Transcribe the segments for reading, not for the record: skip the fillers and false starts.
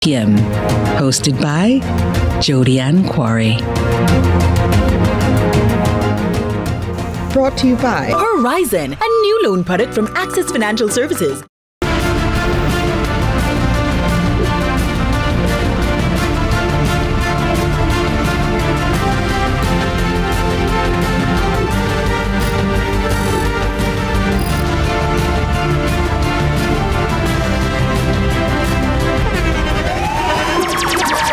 p.m. Hosted by Jodianne Quarry. Brought to you by Horizon, a new loan product from Access Financial Services.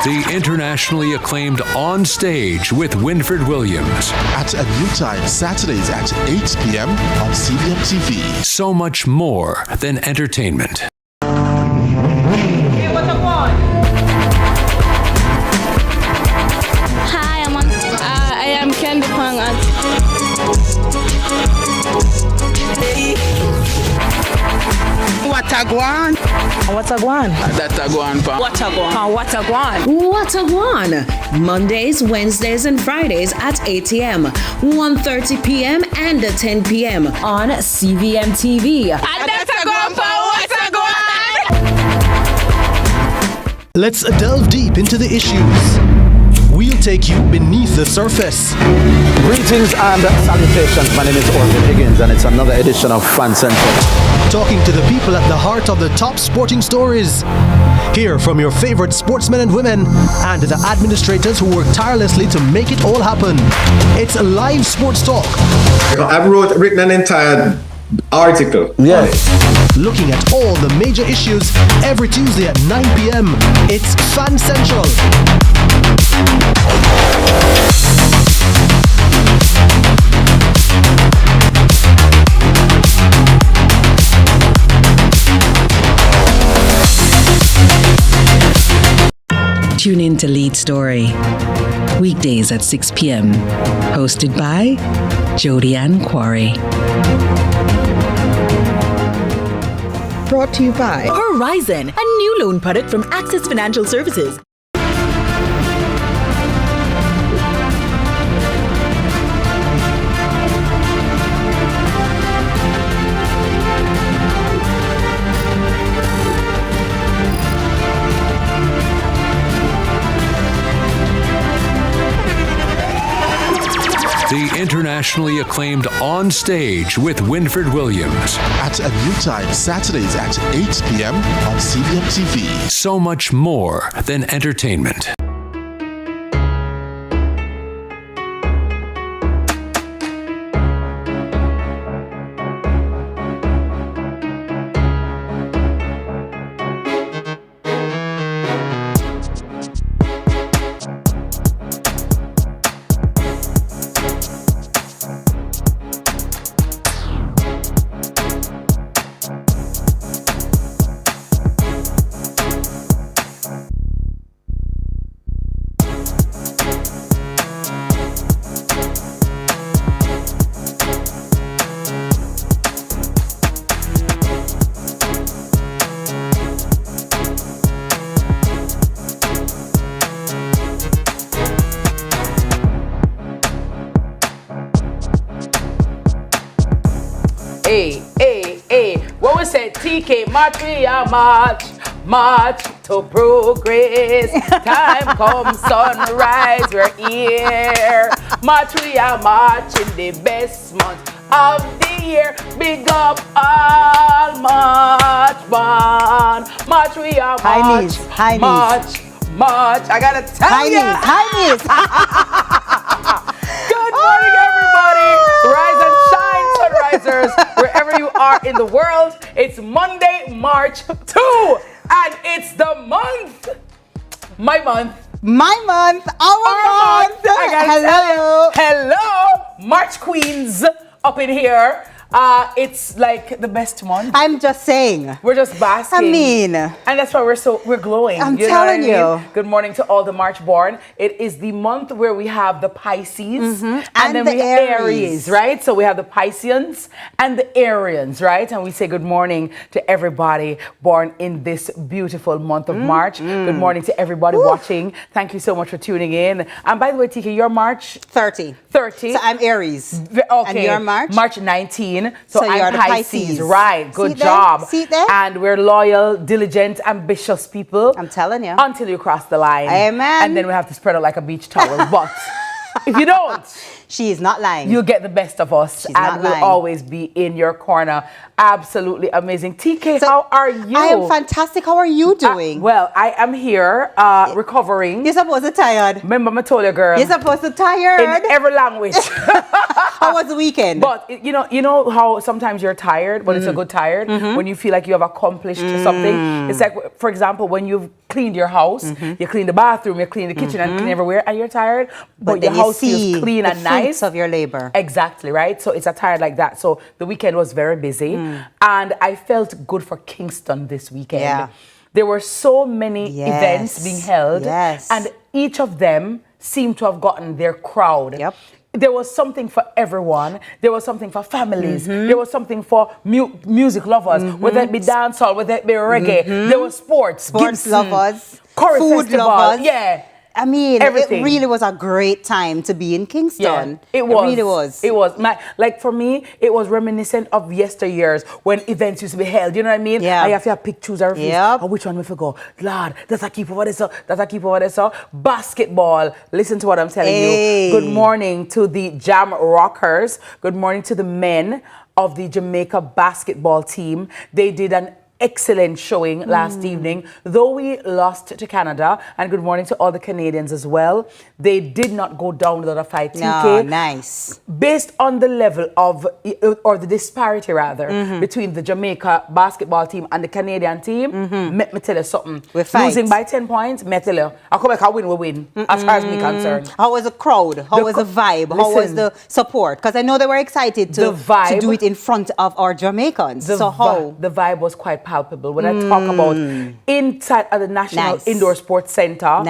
The internationally acclaimed On Stage with Winfred Williams. At a new time, Saturdays at 8 p.m. on CVM TV. So much more than entertainment. Hey, what's up, one? Hi, I am Candy Pang. What a guan? What's a guan? That's a guan, pa. What a guan? What a guan? What a guan? Mondays, Wednesdays, and Fridays at 8 a.m., 1:30 p.m., and 10 p.m. On CVM TV. That's a guan, pa. What's a guan? Let's delve deep into the issues. We'll take you beneath the surface. Greetings and salutations. My name is Orville Higgins, and it's another edition of Fan Central. Talking to the people at the heart of the top sporting stories. Hear from your favorite sportsmen and women and the administrators who work tirelessly to make it all happen. It's a live sports talk. I've written an entire article. Yes. Looking at all the major issues every Tuesday at 9 p.m. It's Fan Central. Tune in to Lead Story. Weekdays at 6 p.m. Hosted by Jodianne Quarry. Brought to you by Horizon, a new loan product from Access Financial Services. The internationally acclaimed On Stage with Winfred Williams. At a new time, Saturdays at 8 p.m. on CVM TV. So much more than entertainment. Hey, what we say? TK, march, we are march to progress. Time comes, sunrise, we're here. March, we are marching the best month of the year. Big up all March band. March, we are march. March. I gotta tell you. Good morning, everybody. Rise and shine, sunrisers, wherever you are in the world. It's Monday, March 2, and it's the month. My month. Our month. Hello, March Queens up in here. It's like the best month. I'm just saying. We're just basking. And that's why we're glowing. I'm telling you. Good morning to all the March born. It is the month where we have the Pisces and then we have Aries, right? So we have the Pisceans and the Arians, right? And we say good morning to everybody born in this beautiful month of March. Good morning to everybody watching. Thank you so much for tuning in. And by the way, TK, you're March 30. 30. So I'm Aries. Okay. And you're March? March 19. Queen. So you're I'm the Pisces. Pisces. Right. Good See there? job. See there? And we're loyal, diligent, ambitious people. I'm telling you. Until you cross the line. Amen. And then we have to spread out like a beach towel. But if you don't, she is not lying. you'll get the best of us. She's and not we'll lying. always be in your corner. Absolutely amazing. TK, how are you? I am fantastic. How are you doing? Well, I am here recovering. You're supposed to tired. Remember I told you, girl. You're supposed to tired. In every language. How was the weekend? But you know how sometimes you're tired, but it's a good tired when you feel like you have accomplished something. It's like, for example, when you've cleaned your house, you clean the bathroom, you clean the kitchen, and clean everywhere, and you're tired, but your house feels clean and nice. Of your labor. Exactly, right? So it's a tired like that. So the weekend was very busy, and I felt good for Kingston this weekend. Yeah. There were so many events being held, and each of them seemed to have gotten their crowd. Yep. There was something for everyone. There was something for families. There was something for music lovers, whether it be dancehall, whether it be reggae. There was sports Gibson, lovers, Curry food Festival. lovers. Yeah. I mean, everything. It really was a great time to be in Kingston. Yeah, it was. It really was. It was. Like for me, it was reminiscent of yesteryears when events used to be held. You know what I mean? Yeah. I have to have pictures or which one we forgot. Lord, that's a keep over there, so that's a keep over there, so. Basketball. Listen to what I'm telling you. Good morning to the Jam Rockers. Good morning to the men of the Jamaica basketball team. They did an excellent showing last evening, though we lost to Canada. And good morning to all the Canadians as well. They did not go down without a fight. No, nice. Based on the level of, or the disparity rather, between the Jamaica basketball team and the Canadian team, let me tell you something. We fight. Losing by 10 points, me tell you, I come back, I win, we win, as far as me concerned. How was the crowd? How was the vibe? How was the support? Because I know they were excited to do it in front of our Jamaicans. The vibe was quite palpable. When I talk about inside of the National Indoor Sports Center,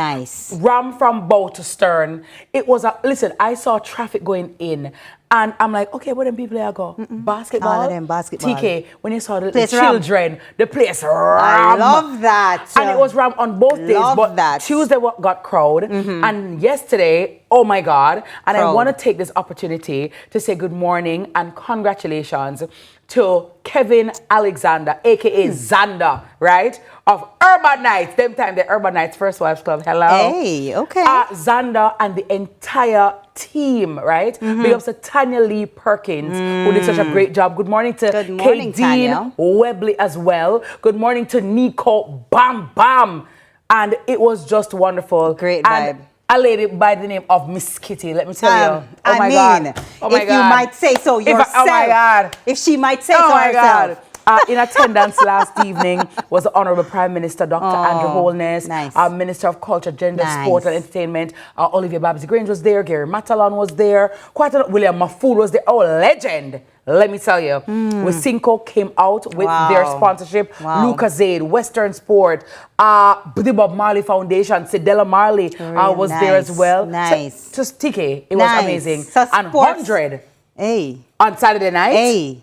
Ram from bow to stern, it was listen, I saw traffic going in, and I'm like, okay, where them people there go? Basketball? All of them basketball. TK, when you saw the children, the place ram. I love that. And it was ram on both days, but Tuesday got crowd, and yesterday, oh my God. And I want to take this opportunity to say good morning and congratulations to Kevin Alexander, aka Xander, right? Of Urban Nights. Them time the Urban Nights First Wives Club. Hello. Hey, okay. Xander and the entire team, right? Big ups to Tanya Lee Perkins, who did such a great job. Good morning to Kadeen Webley as well. Good morning to Nico Bam Bam. And it was just wonderful. Great vibe. A lady by the name of Miss Kitty, let me tell you. Oh my God. Oh my if God. you might say so yourself. Oh my God. If she might say so herself. In attendance last evening was the Honorable Prime Minister, Dr. Andrew Holness, our Minister of Culture, Gender, Sport and Entertainment, Olivia Babs-Grange was there, Gary Matalon was there, William Mafood was there, legend. Let me tell you, Cinco came out with their sponsorship. Lucas Zaid, Western Sport, the Bob Marley Foundation, Cedella Marley was there as well. Nice. So, just TK, it was amazing. So and 100 on Saturday night.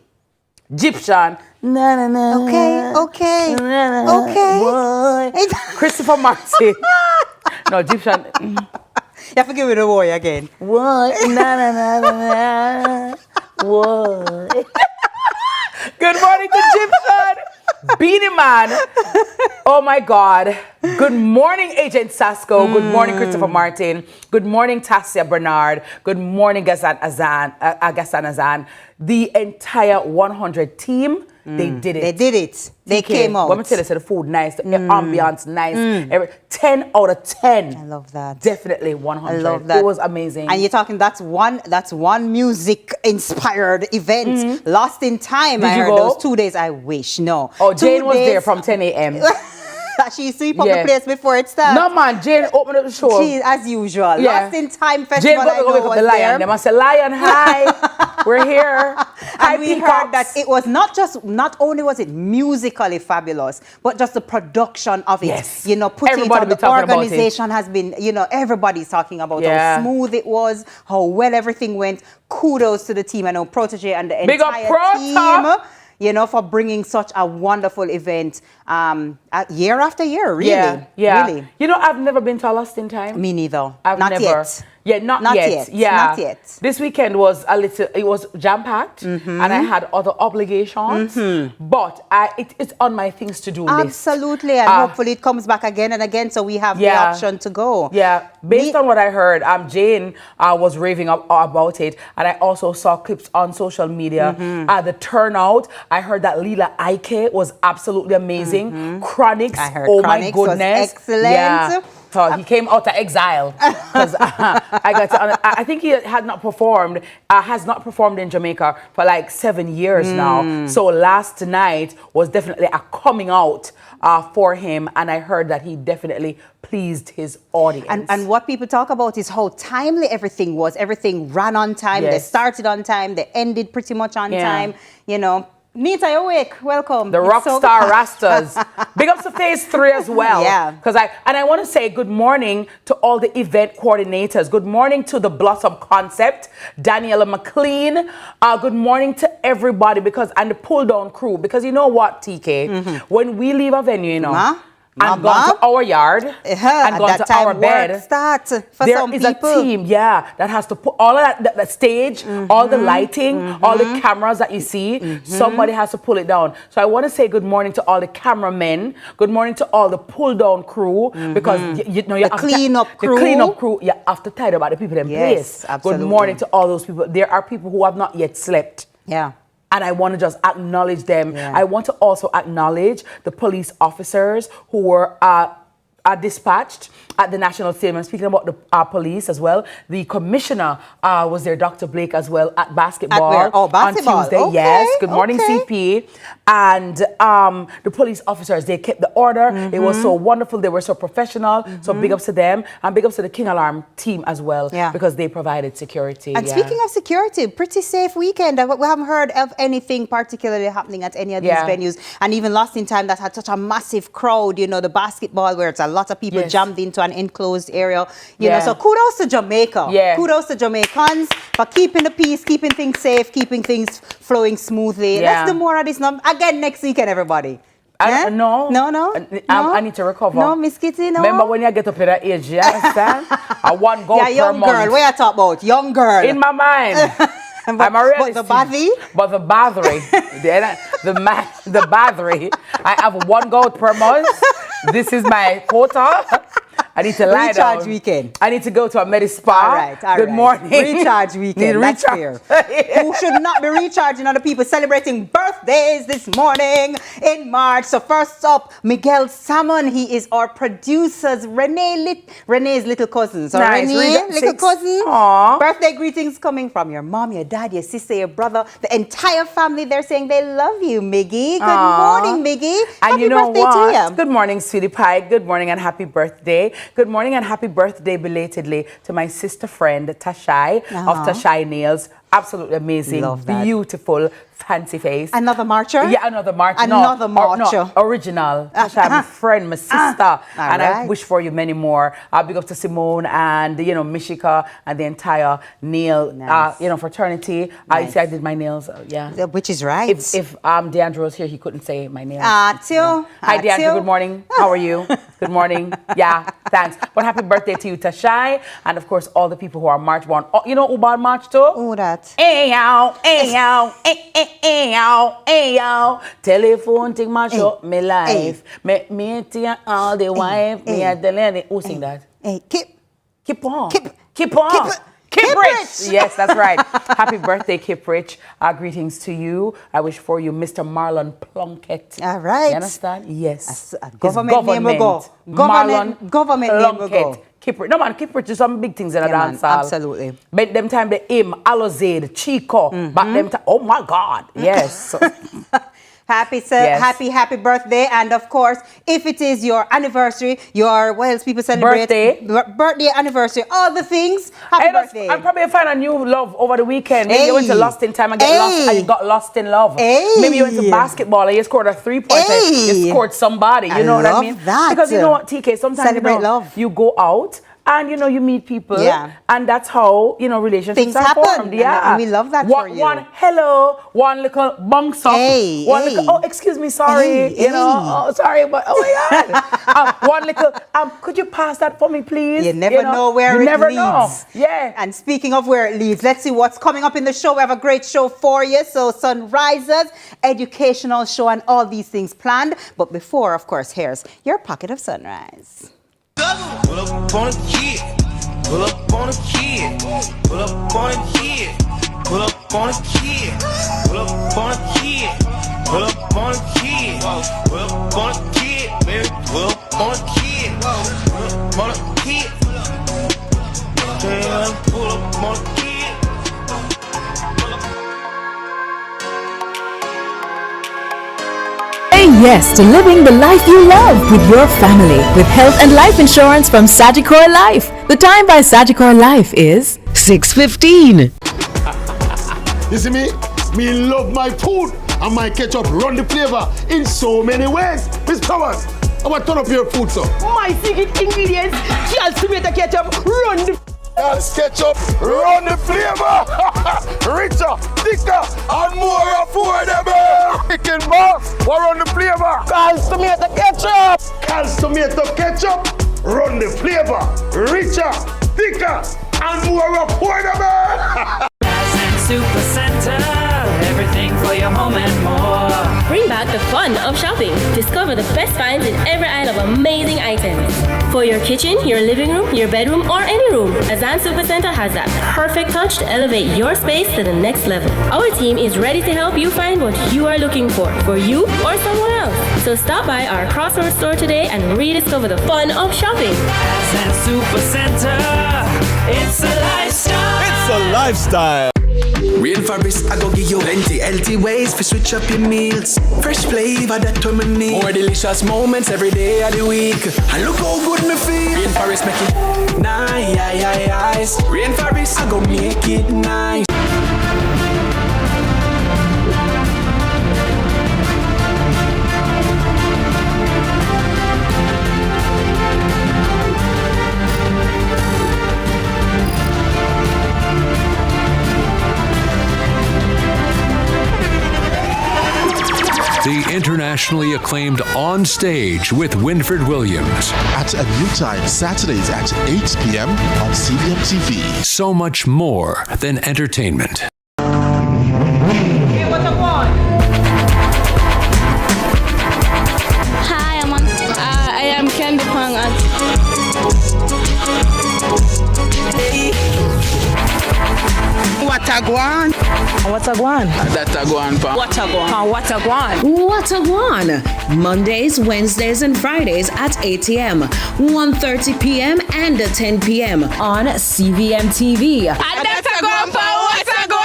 Egyptian. Okay. Christopher Martin. No, Egyptian. You have to give me the boy again. What? What? Good morning to Egyptian. Beanie Man. Oh my God. Good morning, Agent Sasko. Good morning, Christopher Martin. Good morning, Tassia Bernard. Good morning, Gassan Azan. The entire 100 team, they did it. They did it. They came out. Let me tell you, the food nice, the ambiance nice. 10 out of 10. I love that. Definitely 100. I love that. It was amazing. And you're talking, that's one music-inspired event. Lost in Time. Did I you heard go? those 2 days. I wish. No. Oh, Jane was there from 10 a.m. She sweep up the place before it starts. No, man. Jane opened up the show. She, as usual. Lost in Time Festival. Jane got to go wake up the lion. They must say, Lion, hi. We're here. And we heard that it was not only was it musically fabulous, but just the production of it. Yes. You know, putting Everybody it on, the organization has been, you know, everybody's talking about how smooth it was, how well everything went. Kudos to the team. I know Protege and the entire team, you know, for bringing such a wonderful event year after year, really. Yeah. Really. You know, I've never been to a Lost in Time. Me neither. I've Not never. yet. Yeah, not yet. Yeah, not yet. This weekend was it was jam-packed, and I had other obligations, but it's on my things to do list. Absolutely, and hopefully it comes back again and again, so we have the option to go. Yeah, based on what I heard, Jane was raving about it, and I also saw clips on social media. The turnout, I heard that Lila Ike was absolutely amazing. Chronics, oh my goodness, was excellent. Yeah. So he came out of exile because I think he has not performed in Jamaica for like 7 years now. So last night was definitely a coming out for him, and I heard that he definitely pleased his audience. And what people talk about is how timely everything was. Everything ran on time. They started on time. They ended pretty much on time. You know. Nita, you're awake. Welcome. The Rockstar Rastas. Big ups to Phase 3 as well. Yeah. I want to say good morning to all the event coordinators. Good morning to the Blossom Concept, Daniela McLean. Good morning to everybody and the pull down crew. Because you know what, TK? When we leave a venue, you know, and gone to our yard and gone to our bed. There is a team, that has to put all of that stage, all the lighting, all the cameras that you see. Somebody has to pull it down. So I want to say good morning to all the cameramen. Good morning to all the pull down crew because you know the cleanup crew. The cleanup crew. You have to tell about the people in place. Absolutely. Good morning to all those people. There are people who have not yet slept. Yeah. And I want to just acknowledge them. I want to also acknowledge the police officers who were dispatched at the National Stadium. I'm speaking about the police as well. The commissioner was there, Dr. Blake, as well, at basketball. Basketball. On Tuesday. Okay, yes. Good morning, CP. And the police officers, they kept the order. It was so wonderful. They were so professional. So big ups to them. And big ups to the King Alarm team as well, because they provided security. And speaking of security, pretty safe weekend. We haven't heard of anything particularly happening at any of these venues. And even Lost in Time that had such a massive crowd, you know, the basketball where it's a lot of people jammed into an enclosed area. You know, so kudos to Jamaica. Kudos to Jamaicans for keeping the peace, keeping things safe, keeping things flowing smoothly. Let's do more of this again next weekend, everybody. No. I need to recover. No, Miss Kitty, no. Remember when you get up in that age, you understand? I want gold per young month. girl. What you talk about? Young girl. In my mind. I'm a realist. But the battery? But the battery. the battery. I have 1 gold per month. This is my quota. I need to lie down. Recharge weekend. I need to go to a medi spa. All right. Good morning. Recharge weekend. That's fair. Who should not be recharging other people celebrating birthdays this morning in March? So first up, Miguel Salmon. He is our producer's Renee's little cousin. So nice. Renee, little cousin. Aww. Birthday greetings coming from your mom, your dad, your sister, your brother, the entire family. They're saying they love you, Miggy. Good morning, Miggy. And happy birthday to you. Good morning, sweetie pie. Good morning and happy birthday. Good morning and happy birthday belatedly to my sister friend Tashai of Tashai Nails. Absolutely amazing. Love that. Beautiful, fancy face. Another marcher? Yeah, another marcher. Another marcher. No, original. Tashai, my friend, my sister. And I wish for you many more. Big up to Simone and, you know, Mishika and the entire nail, fraternity. I say I did my nails, Which is right. If Deandre was here, he couldn't say my nails. Hi, Deandre. Good morning. How are you? Good morning. Yeah, thanks. But happy birthday to you, Tashai. And, of course, all the people who are March born. Oh, you know who born March too? Who that? Ayow, telephone take my shop, me life. Make me tell all the wife, me at the lady. Who sing that? Keep on. Keep on. Kip Rich. Yes, that's right. Happy birthday, Kip Rich. Greetings to you. I wish for you, Mr. Marlon Plunkett. All right. You understand? Yes. Government name will go. Government name will go. Kip Rich. No, man, Kip Rich do some big things in a dance hall. Absolutely. But them time they aim, Alozade, Chico. Back them time. Oh, my God. Yes. Happy birthday. And of course, if it is your anniversary, what else people celebrate? Birthday, anniversary, all the things. Happy birthday. I'll probably find a new love over the weekend. Maybe you went to Lost in Time and get lost and you got lost in love. Maybe you went to basketball and you scored a 3-pointer. You scored somebody. You know what I mean? That. Because you know what, TK, sometimes celebrate love. You go out and you know, you meet people, and that's how, you know, relationships things are happen. formed. Yeah, And we love that for you. One hello, one little bounce up, little, oh, excuse me, sorry, you know, oh, sorry, but oh my God, one little, could you pass that for me, please? You never know where it leads. Know. Yeah. And speaking of where it leads, let's see what's coming up in the show. We have a great show for you. So sunrises, educational show, and all these things planned. But before, of course, here's your pocket of sunrise. Pull up on a kid, pull up on a kid, pull up on a kid, pull up on a kid, pull up on a kid, pull up on a kid, pull up on a kid, baby, pull up on a kid, pull up on a kid, pull up on a kid. Say yes to living the life you love with your family with health and life insurance from Sagicor Life. The time by Sagicor Life is 6:15. You see me? Me love my food and my ketchup run the flavor in so many ways. Miss Powers, I want to turn up your food, sir. My secret ingredients, Charles tomato ketchup, run the ketchup, run the flavor. Richer, thicker, and more affordable. Chicken boss, what run the flavor? Charles tomato ketchup. Charles tomato ketchup, run the flavor. Richer, thicker, and more affordable. Super Center, everything for your home and more. Bring back the fun of shopping. Discover the best finds in every aisle of amazing items. For your kitchen, your living room, your bedroom, or any room, Azan Super Center has that perfect touch to elevate your space to the next level. Our team is ready to help you find what you are looking for you or someone else. So stop by our Crossroads store today and rediscover the fun of shopping. Azan Super Center, it's a lifestyle. It's a lifestyle. Rainforest, I go give you plenty healthy ways to switch up your meals. Fresh flavor that to me need. More delicious moments every day of the week. And look how good me feel. Rainforest make it nice. Rainforest, I go make it nice. The internationally acclaimed On Stage with Winfred Williams. At a new time, Saturdays at 8 p.m. on CVM TV. So much more than entertainment. Hey, what I want? Hi, I am Candy Pang. What I want? What a guan? That a guan, pa. What I want? What a guan? What a guan? Mondays, Wednesdays, and Fridays at 8 a.m., 1:30 p.m., and 10 p.m. on CVM TV. And that's a guan, pa. What a guan?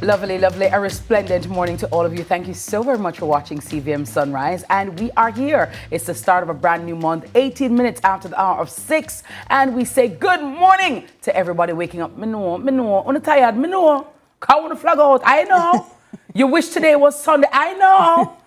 Lovely, lovely, a resplendent morning to all of you. Thank you so very much for watching CVM Sunrise. And we are here. It's the start of a brand new month, 18 minutes after the hour of 6. And we say good morning to everybody waking up. Me know, I'm tired, me know. Can't want to flag out, I know. You wish today was Sunday, I know.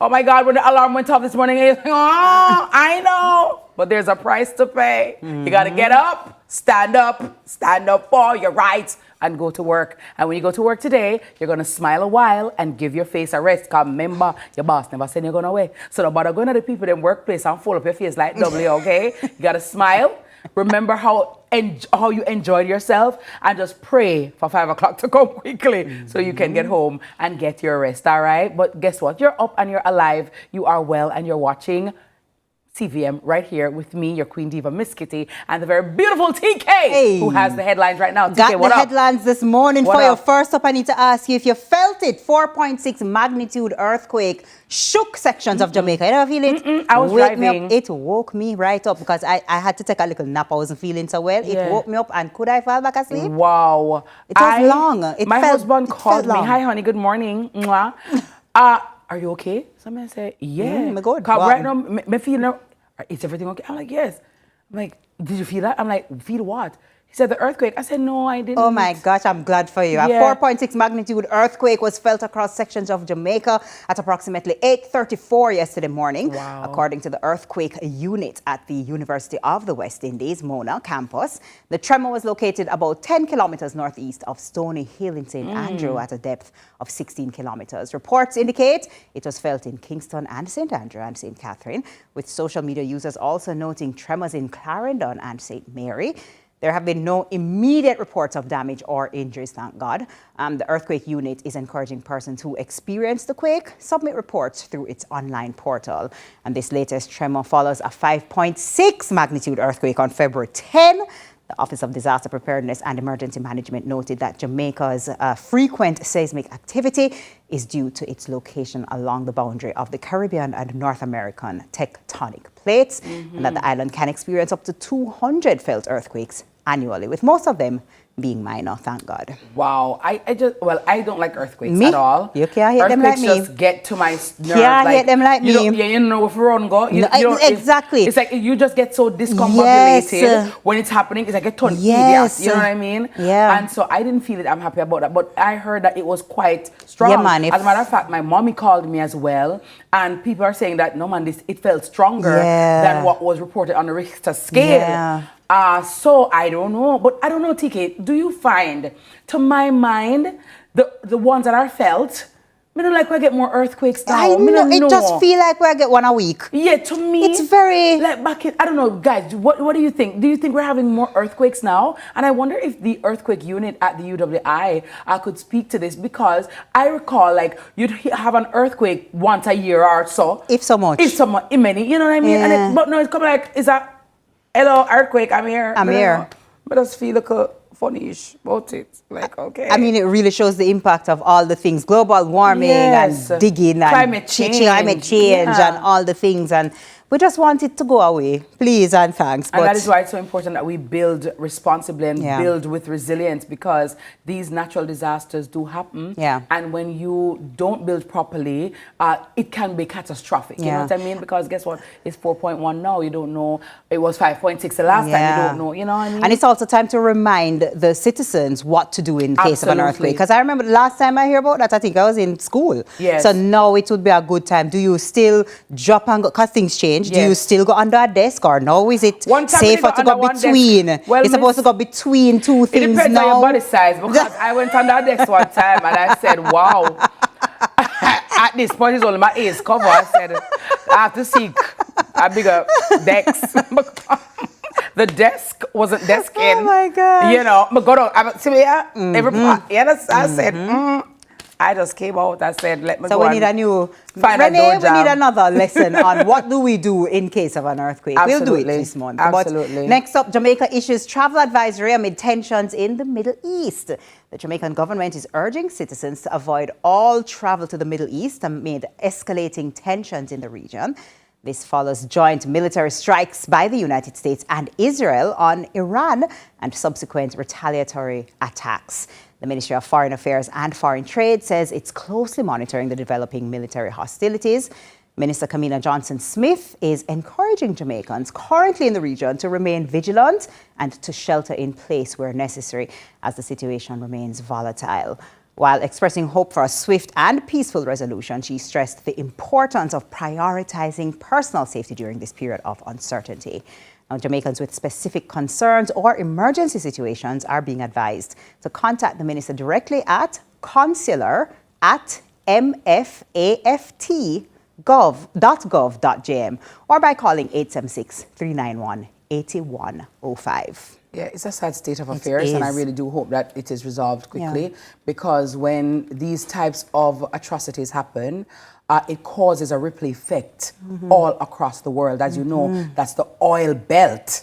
Oh my God, when the alarm went off this morning, oh, I know. But there's a price to pay. You got to get up, stand up for your rights, and go to work. And when you go to work today, you're going to smile a while and give your face a rest. Because remember, your boss never said you're going away. So don't bother going to the people in the workplace and fold up your face like W, okay? You got to smile. Remember how you enjoyed yourself, and just pray for 5 o'clock to come quickly so you can get home and get your rest, all right? But guess what? You're up and you're alive. You are well, and you're watching CVM right here with me, your Queen Diva, Miss Kitty, and the very beautiful TK, who has the headlines right now. TK, got what the up? headlines this morning What for you. up? First up, I need to ask you if you felt it. 4.6 magnitude earthquake shook sections of Jamaica. You ever feel it? I was Wake me driving. up. It woke me right up because I had to take a little nap. I wasn't feeling so well. It woke me up, and could I fall back asleep? Wow. It was long. My husband called me. Hi, honey. Good morning. Mwah. Are you okay? Somebody said, yeah. I'm good. Cause right now, me feel now. Is everything okay? I'm like, yes. I'm like, did you feel that? I'm like, feel what? He He said, the earthquake. I said, no, I didn't. Oh my gosh, I'm glad for you. Yeah. A 4.6 magnitude earthquake was felt across sections of Jamaica at approximately 8:34 yesterday morning. Wow. According to the earthquake unit at the University of the West Indies, Mona campus, the tremor was located about 10 kilometers northeast of Stony Hill in St. Andrew at a depth of 16 kilometers. Reports indicate it was felt in Kingston and St. Andrew and St. Catherine, with social media users also noting tremors in Clarendon and St. Mary. There have been no immediate reports of damage or injuries, thank God. The earthquake unit is encouraging persons who experienced the quake submit reports through its online portal. And this latest tremor follows a 5.6 magnitude earthquake on February 10. The Office of Disaster Preparedness and Emergency Management noted that Jamaica's frequent seismic activity is due to its location along the boundary of the Caribbean and North American tectonic plates, and that the island can experience up to 200 felt earthquakes annually, with most of them being minor, thank God. Wow. I don't like earthquakes Me? at all. You can't hit them like me. Earthquakes just get to my nerves. Can't hit them like me. You know if run go. Exactly. It's like you just get so discombobulated Yes. when it's happening. It's like a ton Yes. idiot. You know what I mean? Yeah. And so I didn't feel it. I'm happy about that. But I heard that it was quite strong. Yeah, man. As a matter of fact, my mommy called me as well. And people are saying that, no, man, it felt stronger than what was reported on the Richter scale. Yeah. So I don't know, but I don't know, TK, do you find, to my mind, the ones that are felt, I don't like when I get more earthquakes now. I know, it just feel like we get one a week. Yeah, to me, it's very like back in, I don't know, guys, what do you think? Do you think we're having more earthquakes now? And I wonder if the earthquake unit at the UWI could speak to this, because I recall like you'd have an earthquake once a year or so. If so much. If so much, many, you know what I mean? Yeah. But no, it's coming like, is that, hello, earthquake, I'm here. I'm here. But I just feel like a funny-ish about it. Like, okay. I mean, it really shows the impact of all the things, global warming and digging and climate change and all the things. And we just want it to go away, please and thanks. And that is why it's so important that we build responsibly and build with resilience, because these natural disasters do happen. Yeah. And when you don't build properly, it can be catastrophic. You know what I mean? Because guess what? It's 4.1 now. You don't know. It was 5.6 the last time. You don't know. You know what I mean? And it's also time to remind the citizens what to do in case of an earthquake. Because I remember the last time I heard about that, I think I was in school. Yes. So now it would be a good time. Do you still drop and go, because things change? Do you still go under a desk, or no? Is it safer to go between? It's supposed to go between two things. It depends on your body size, because I went under a desk one time and I said, wow. At this point, it's only my ears cover. I said, I have to seek a bigger desk. The desk wasn't desking. Oh my God. You know, but go on. See me here? Every part. I said, I just came out. I said, let me go. So we need a new. Renee, we need another lesson on what do we do in case of an earthquake. We'll do it this month. Absolutely. But next up, Jamaica issues travel advisory amid tensions in the Middle East. The Jamaican government is urging citizens to avoid all travel to the Middle East amid escalating tensions in the region. This follows joint military strikes by the United States and Israel on Iran and subsequent retaliatory attacks. The Ministry of Foreign Affairs and Foreign Trade says it's closely monitoring the developing military hostilities. Minister Kamina Johnson-Smith is encouraging Jamaicans currently in the region to remain vigilant and to shelter in place where necessary as the situation remains volatile. While expressing hope for a swift and peaceful resolution, she stressed the importance of prioritizing personal safety during this period of uncertainty. Now, Jamaicans with specific concerns or emergency situations are being advised to contact the minister directly at consular@mfaft.gov.jm or by calling 876-391-8105. Yeah, it's a sad state of affairs, and I really do hope that it is resolved quickly, because when these types of atrocities happen, it causes a ripple effect all across the world. As you know, that's the oil belt.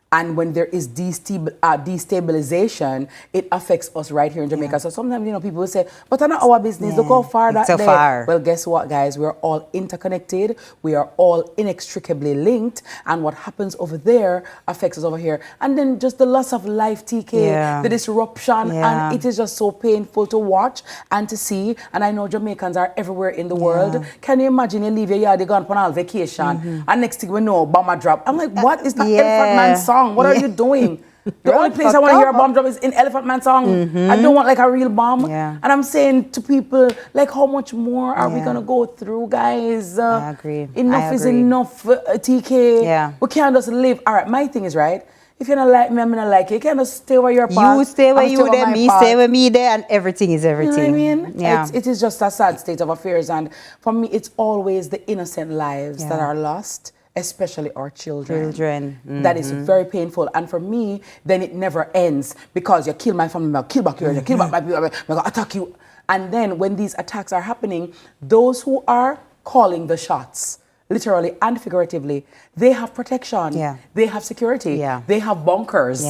And when there is destabilization, it affects us right here in Jamaica. Yeah. So sometimes, people will say, but it's not our business. Look how far that's so far. Well, guess what, guys? We're all interconnected. We are all inextricably linked. And what happens over there affects us over here. And then just the loss of life, TK, the disruption. And it is just so painful to watch and to see. And I know Jamaicans are everywhere in the world. Can you imagine you leave your yard, you go on vacation, and next thing we know, bomber drop. I'm like, what is that Elephant Man song? What are you doing? The only place I want to hear a bomb drop is in Elephant Man song. I don't want like a real bomb. Yeah. And I'm saying to people, like, how much more are we gonna go through, guys? I agree. Enough is enough, TK. Yeah. We can't just live. All right, my thing is, right, if you don't like me, I'm not like you. You can't just stay where you're part. You stay where you there, me part. stay where me there, and everything is everything. You know what I mean? Yeah. It is just a sad state of affairs. And for me, it's always the innocent lives that are lost, especially our children. That is very painful. And for me, then it never ends because you kill my family, I'll kill back yours, you kill back my people, I'm going to attack you. And then when these attacks are happening, those who are calling the shots, literally and figuratively, they have protection. They have security. They have bunkers.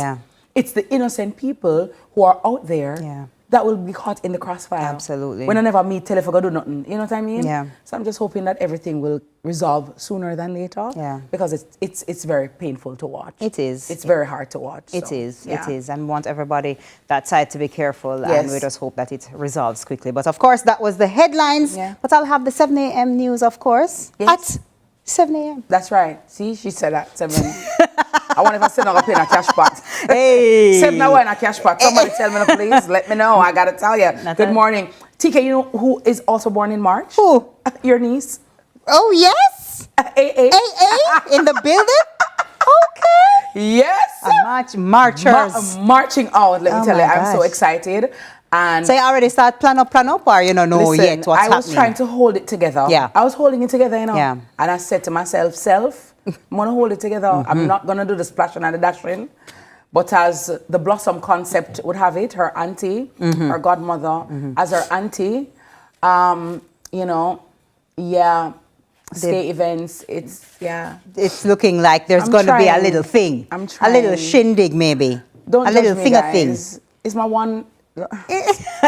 It's the innocent people who are out there that will be caught in the crossfire. Absolutely. When I never meet, tell if I go do nothing. You know what I mean? Yeah. So I'm just hoping that everything will resolve sooner than later. Yeah. Because it's very painful to watch. It is. It's very hard to watch. It so, is. yeah. It is. And we want everybody that side to be careful. Yes. And we just hope that it resolves quickly. But of course, that was the headlines. Yeah. But I'll have the 7 a.m. news, of course, at 7 a.m. That's right. See, she said that. 7. I wonder if I send her up in a cash pot. Hey. 7 hours in a cash pot. Somebody tell me, please. Let me know. I got to tell you. Good morning. TK, you know who is also born in March? Who? Your niece. Oh, yes. AA. AA in the building? Okay. Yes. Marchers. Marching out, let me tell you. my I'm so gosh. excited. And So you already start plan up, or you don't know listen, yet what's happening? I was trying to hold it together. Yeah. I was holding it together, you know. Yeah. And I said to myself, I'm going to hold it together. I'm not going to do the splashing and the dashing. But as the Blossom concept would have it, her auntie, her godmother, as her auntie, you know, state events, It's looking like there's going to be a little thing. I'm trying. A little shindig, maybe. Don't a little judge me, finger guys. thing. It's my one.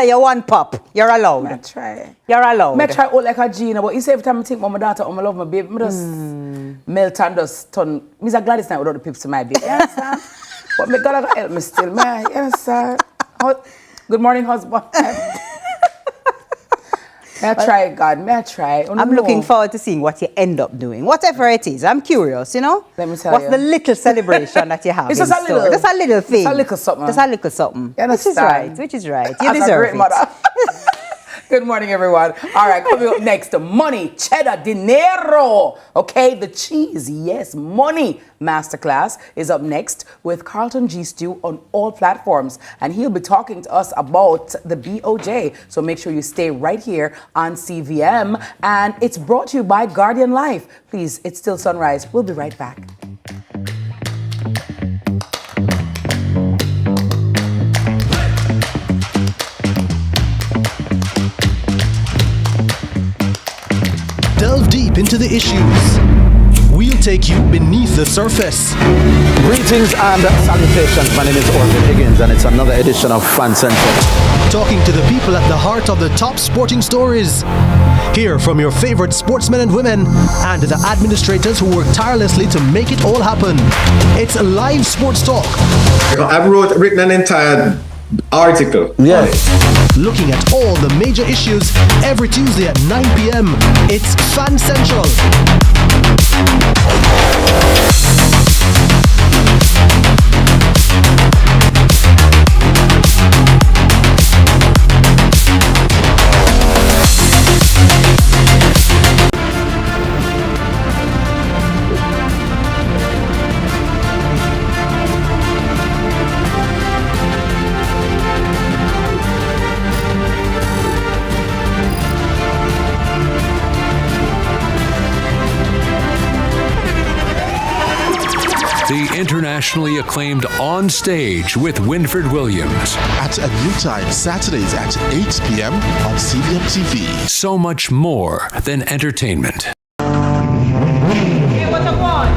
You're one pop. You're allowed. I try. You're allowed. I try out like a Gina, but you say every time I think about my daughter, I love my baby, I just melt and just turn. Me's a Gladys night without the pips to my baby. You understand? But me gotta help me still. You understand? Good morning, husband. May I try, God? May I try? I'm looking forward to seeing what you end up doing. Whatever it is, I'm curious, you know? Let me tell What's you. the little celebration that you have It's in just a store? little. Just a little thing. Just a little something. Just a little something. You Which is understand? right. Which is right. You As a deserve great it. mother. Good morning, everyone. All right, coming up next, money, cheddar, dinero. Okay, the cheese, yes, money masterclass is up next with Carlton G. Stew on all platforms. And he'll be talking to us about the BOJ. So make sure you stay right here on CVM. And it's brought to you by Guardian Life. Please, it's still sunrise. We'll be right back. Delve deep into the issues. We'll take you beneath the surface. Greetings and salutations. My name is Orville Higgins, and it's another edition of Fan Center. Talking to the people at the heart of the top sporting stories. Hear from your favorite sportsmen and women and the administrators who work tirelessly to make it all happen. It's live sports talk. I've written an entire article. Yes. Looking at all the major issues every Tuesday at 9 p.m. It's Fan Central. The internationally acclaimed On Stage with Winfred Williams. At a new time, Saturdays at 8 p.m. on CVM TV. So much more than entertainment. Hey, what I want?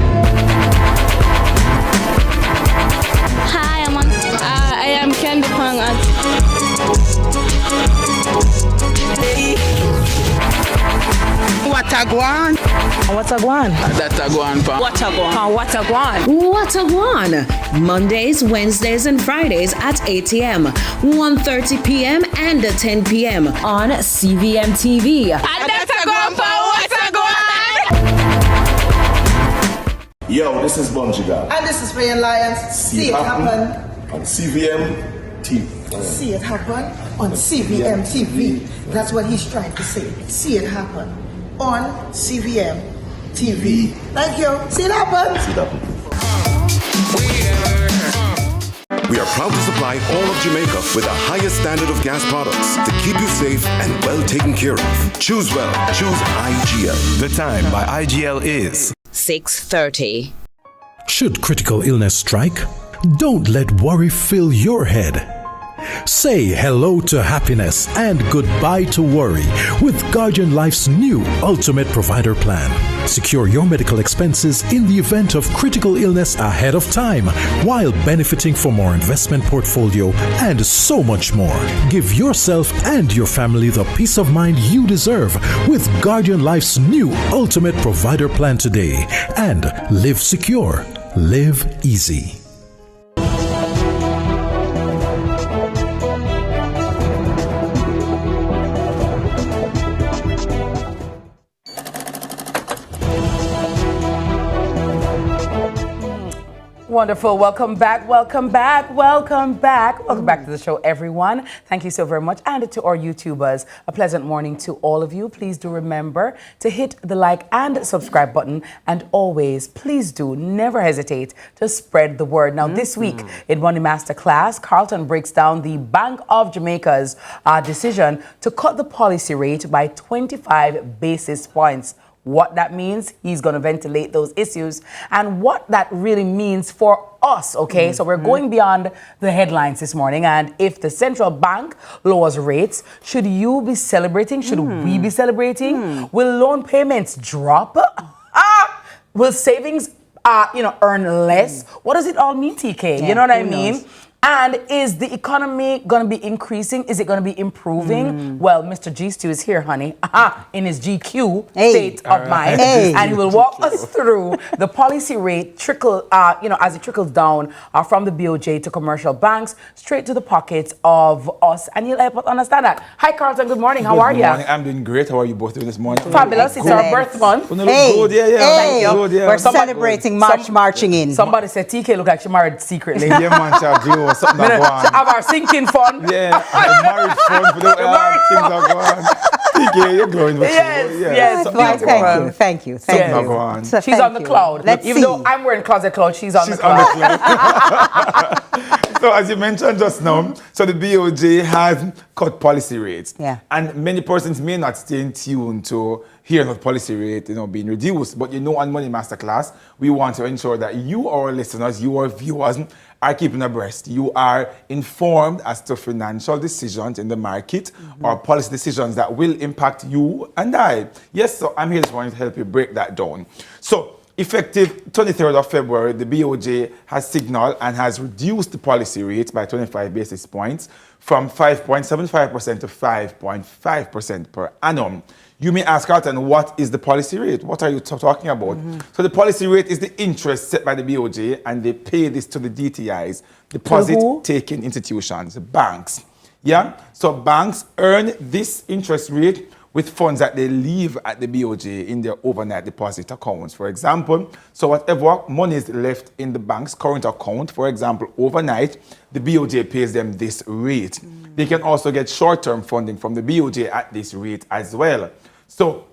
Hi, I am Candy Pang What a guan? What a guan? That a guan, pa. What a guan? What a guan? What a one! Mondays, Wednesdays, and Fridays at 8 a.m., 1:30 p.m., and 10 p.m. on CVM TV. That's a guan, pa. What a guan? Yo, this is Bunjigal. And this is Rayan Lyons. See it happen on CVM TV. See it happen on CVM TV. That's what he's trying to say. See it happen on CVM TV. Thank you. See it happen. See it happen. We are proud to supply all of Jamaica with the highest standard of gas products to keep you safe and well taken care of. Choose well. Choose IGL. The time by IGL is 6:30. Should critical illness strike? Don't let worry fill your head. Say hello to happiness and goodbye to worry with Guardian Life's new Ultimate Provider Plan. Secure your medical expenses in the event of critical illness ahead of time while benefiting from our investment portfolio and so much more. Give yourself and your family the peace of mind you deserve with Guardian Life's new Ultimate Provider Plan today and live secure, live easy. Wonderful. Welcome back. Welcome back. Welcome back. Welcome back to the show, everyone. Thank you so very much. And to our YouTubers, a pleasant morning to all of you. Please do remember to hit the like and subscribe button. And always, please do never hesitate to spread the word. Now, this week in Money Masterclass, Carlton breaks down the Bank of Jamaica's decision to cut the policy rate by 25 basis points. What that means, he's going to ventilate those issues and what that really means for us, okay? So we're going beyond the headlines this morning, and if the central bank lowers rates, should you be celebrating? Should we be celebrating? Will loan payments drop? Will savings, earn less? What does it all mean, TK? Yeah, you know what I who mean? knows? And is the economy going to be increasing? Is it going to be improving? Well, Mr. G Stu is here, honey, in his GQ state of mind. And he will walk us through the policy rate trickle, as it trickles down from the BOJ to commercial banks, straight to the pockets of us. And he'll help us understand that. Hi, Carlton. Good morning. How are you? Good morning. I'm doing great. How are you both doing this morning? Fabulous. It's our birth month. Good, yeah. Hey, Good, yeah. we're celebrating marching in. Somebody said TK look like she married secretly. Yeah, man, she glow. Something that go on. Have our sinking fun. Yeah, the marriage fun for the things that go on. TK, you're glowing. Yes. Thank you. Something go on. She's on the cloud. Even though I'm wearing closet clothes, she's on the cloud. So as you mentioned just now, so the BOJ has cut policy rates. Yeah. And many persons may not stay in tune to hearing of policy rate, being reduced. But on Money Masterclass, we want to ensure that you, our listeners, you, our viewers, are keeping abreast. You are informed as to financial decisions in the market or policy decisions that will impact you and I. Yes, so I'm here this morning to help you break that down. So, effective 23rd of February, the BOJ has signaled and has reduced the policy rate by 25 basis points from 5.75% to 5.5% per annum. You may ask, Carlton, what is the policy rate? What are you talking about? So the policy rate is the interest set by the BOJ, and they pay this to the DTIs, deposit-taking institutions, banks. Yeah? So banks earn this interest rate with funds that they leave at the BOJ in their overnight deposit accounts, for example. So whatever money is left in the bank's current account, for example, overnight, the BOJ pays them this rate. They can also get short-term funding from the BOJ at this rate as well. So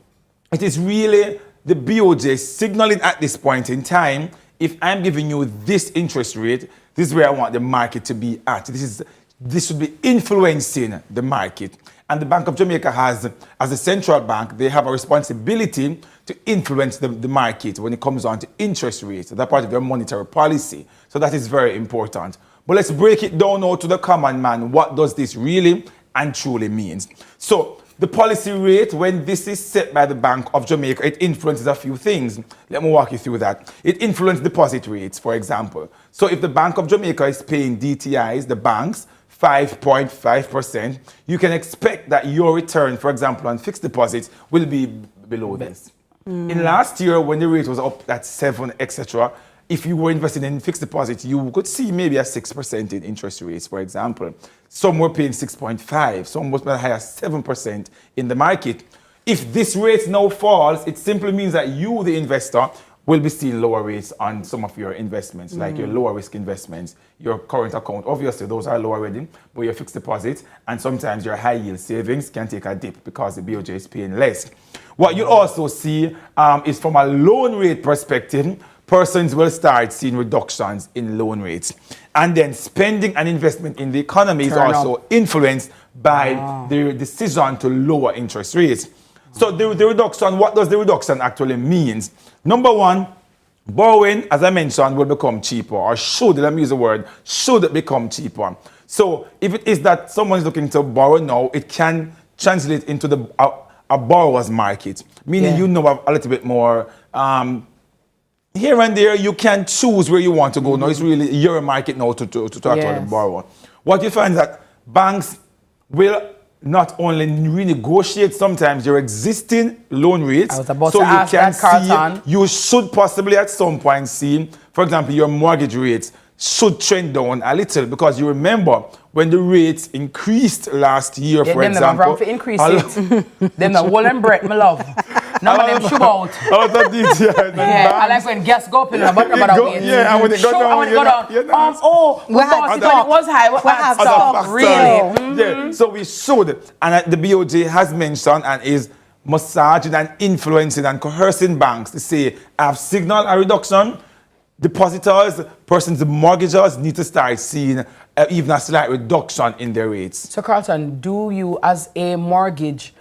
it is really the BOJ signaling at this point in time, if I'm giving you this interest rate, this is where I want the market to be at. This should be influencing the market. And the Bank of Jamaica has, as a central bank, they have a responsibility to influence the market when it comes on to interest rates. That's part of their monetary policy. So that is very important. But let's break it down now to the common man. What does this really and truly mean? So the policy rate, when this is set by the Bank of Jamaica, it influences a few things. Let me walk you through that. It influences deposit rates, for example. So if the Bank of Jamaica is paying DTIs, the banks, 5.5%, you can expect that your return, for example, on fixed deposits will be below this. In last year, when the rate was up at 7, etc., if you were investing in fixed deposits, you could see maybe a 6% in interest rates, for example. Some were paying 6.5, some was as high as 7% in the market. If this rate now falls, it simply means that you, the investor, will be seeing lower rates on some of your investments, like your lower risk investments, your current account. Obviously, those are low already, but your fixed deposit and sometimes your high yield savings can take a dip because the BOJ is paying less. What you also see is from a loan rate perspective, persons will start seeing reductions in loan rates. And then spending and investment in the economy is also influenced by the decision to lower interest rates. So the reduction, what does the reduction actually mean? Number one, borrowing, as I mentioned, will become cheaper, or should, let me use the word, should become cheaper. So if it is that someone is looking to borrow now, it can translate into a borrower's market, meaning you know a little bit more. Here and there, you can choose where you want to go. Now it's really your market now to actually borrow. What you find is that banks will not only renegotiate sometimes your existing loan rates, I was about to ask that, Carlton. You should possibly at some point see, for example, your mortgage rates should trend down a little, because you remember when the rates increased last year, for example. Them increase it. Them the whole and break, my love. None of them should out. I like when gas go up in the bottom of the way. Yeah, and when it go down, we bought it was high. We have stock, really. Yeah, so we should. And the BOJ has mentioned and is massaging and influencing and coercing banks to say, I've signaled a reduction. Depositors, persons, mortgagors need to start seeing even a slight reduction in their rates. So, Carlton, do you, as a mortgage,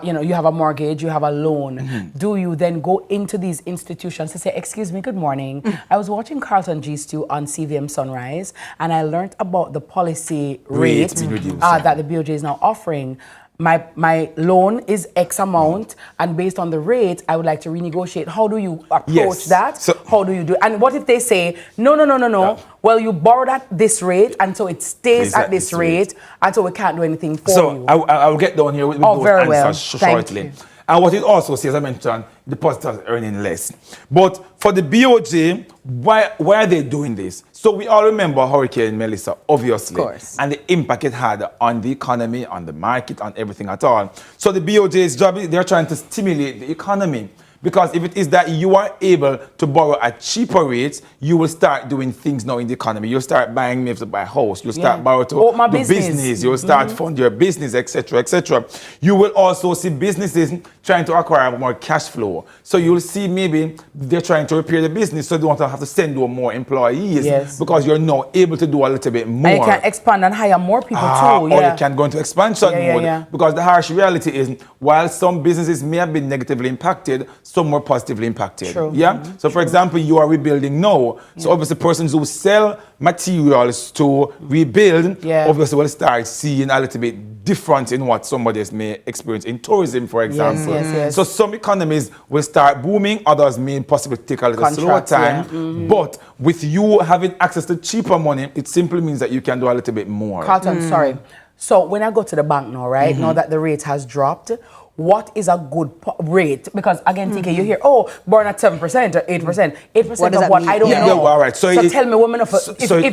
you have a mortgage, you have a loan, do you then go into these institutions to say, excuse me, good morning. I was watching Carlton G2 on CVM Sunrise, and I learned about the policy rate that the BOJ is now offering. My loan is X amount, and based on the rate, I would like to renegotiate. How do you approach that? So, how do you do it? And what if they say, no. Well, you borrowed at this rate, and so it stays at this rate, and so we can't do anything for you. So I will get down here with those answers shortly. And what it also says, I mentioned, depositors earning less. But for the BOJ, why are they doing this? So we all remember Hurricane Melissa, obviously, and the impact it had on the economy, on the market, on everything at all. So the BOJ's job, they're trying to stimulate the economy. Because if it is that you are able to borrow at cheaper rates, you will start doing things now in the economy. You'll start buying, maybe to buy a house. You'll start borrowing to do business. You'll start fund your business, etc., etc. You will also see businesses trying to acquire more cash flow. So you'll see maybe they're trying to repair the business, so they don't have to send more employees because you're now able to do a little bit more. And you can expand and hire more people too. Or you can go into expansion mode. Because the harsh reality is, while some businesses may have been negatively impacted, some more positively impacted. So for example, you are rebuilding now. So obviously persons who sell materials to rebuild obviously will start seeing a little bit different in what somebody else may experience in tourism, for example. So some economies will start booming, others may possibly take a little slower time. But with you having access to cheaper money, it simply means that you can do a little bit more. Carlton, sorry. So when I go to the bank now, right, now that the rate has dropped, what is a good rate? Because again, TK, you hear, born at 7% or 8%. 8% of what? I don't know. All right. So tell me, women, if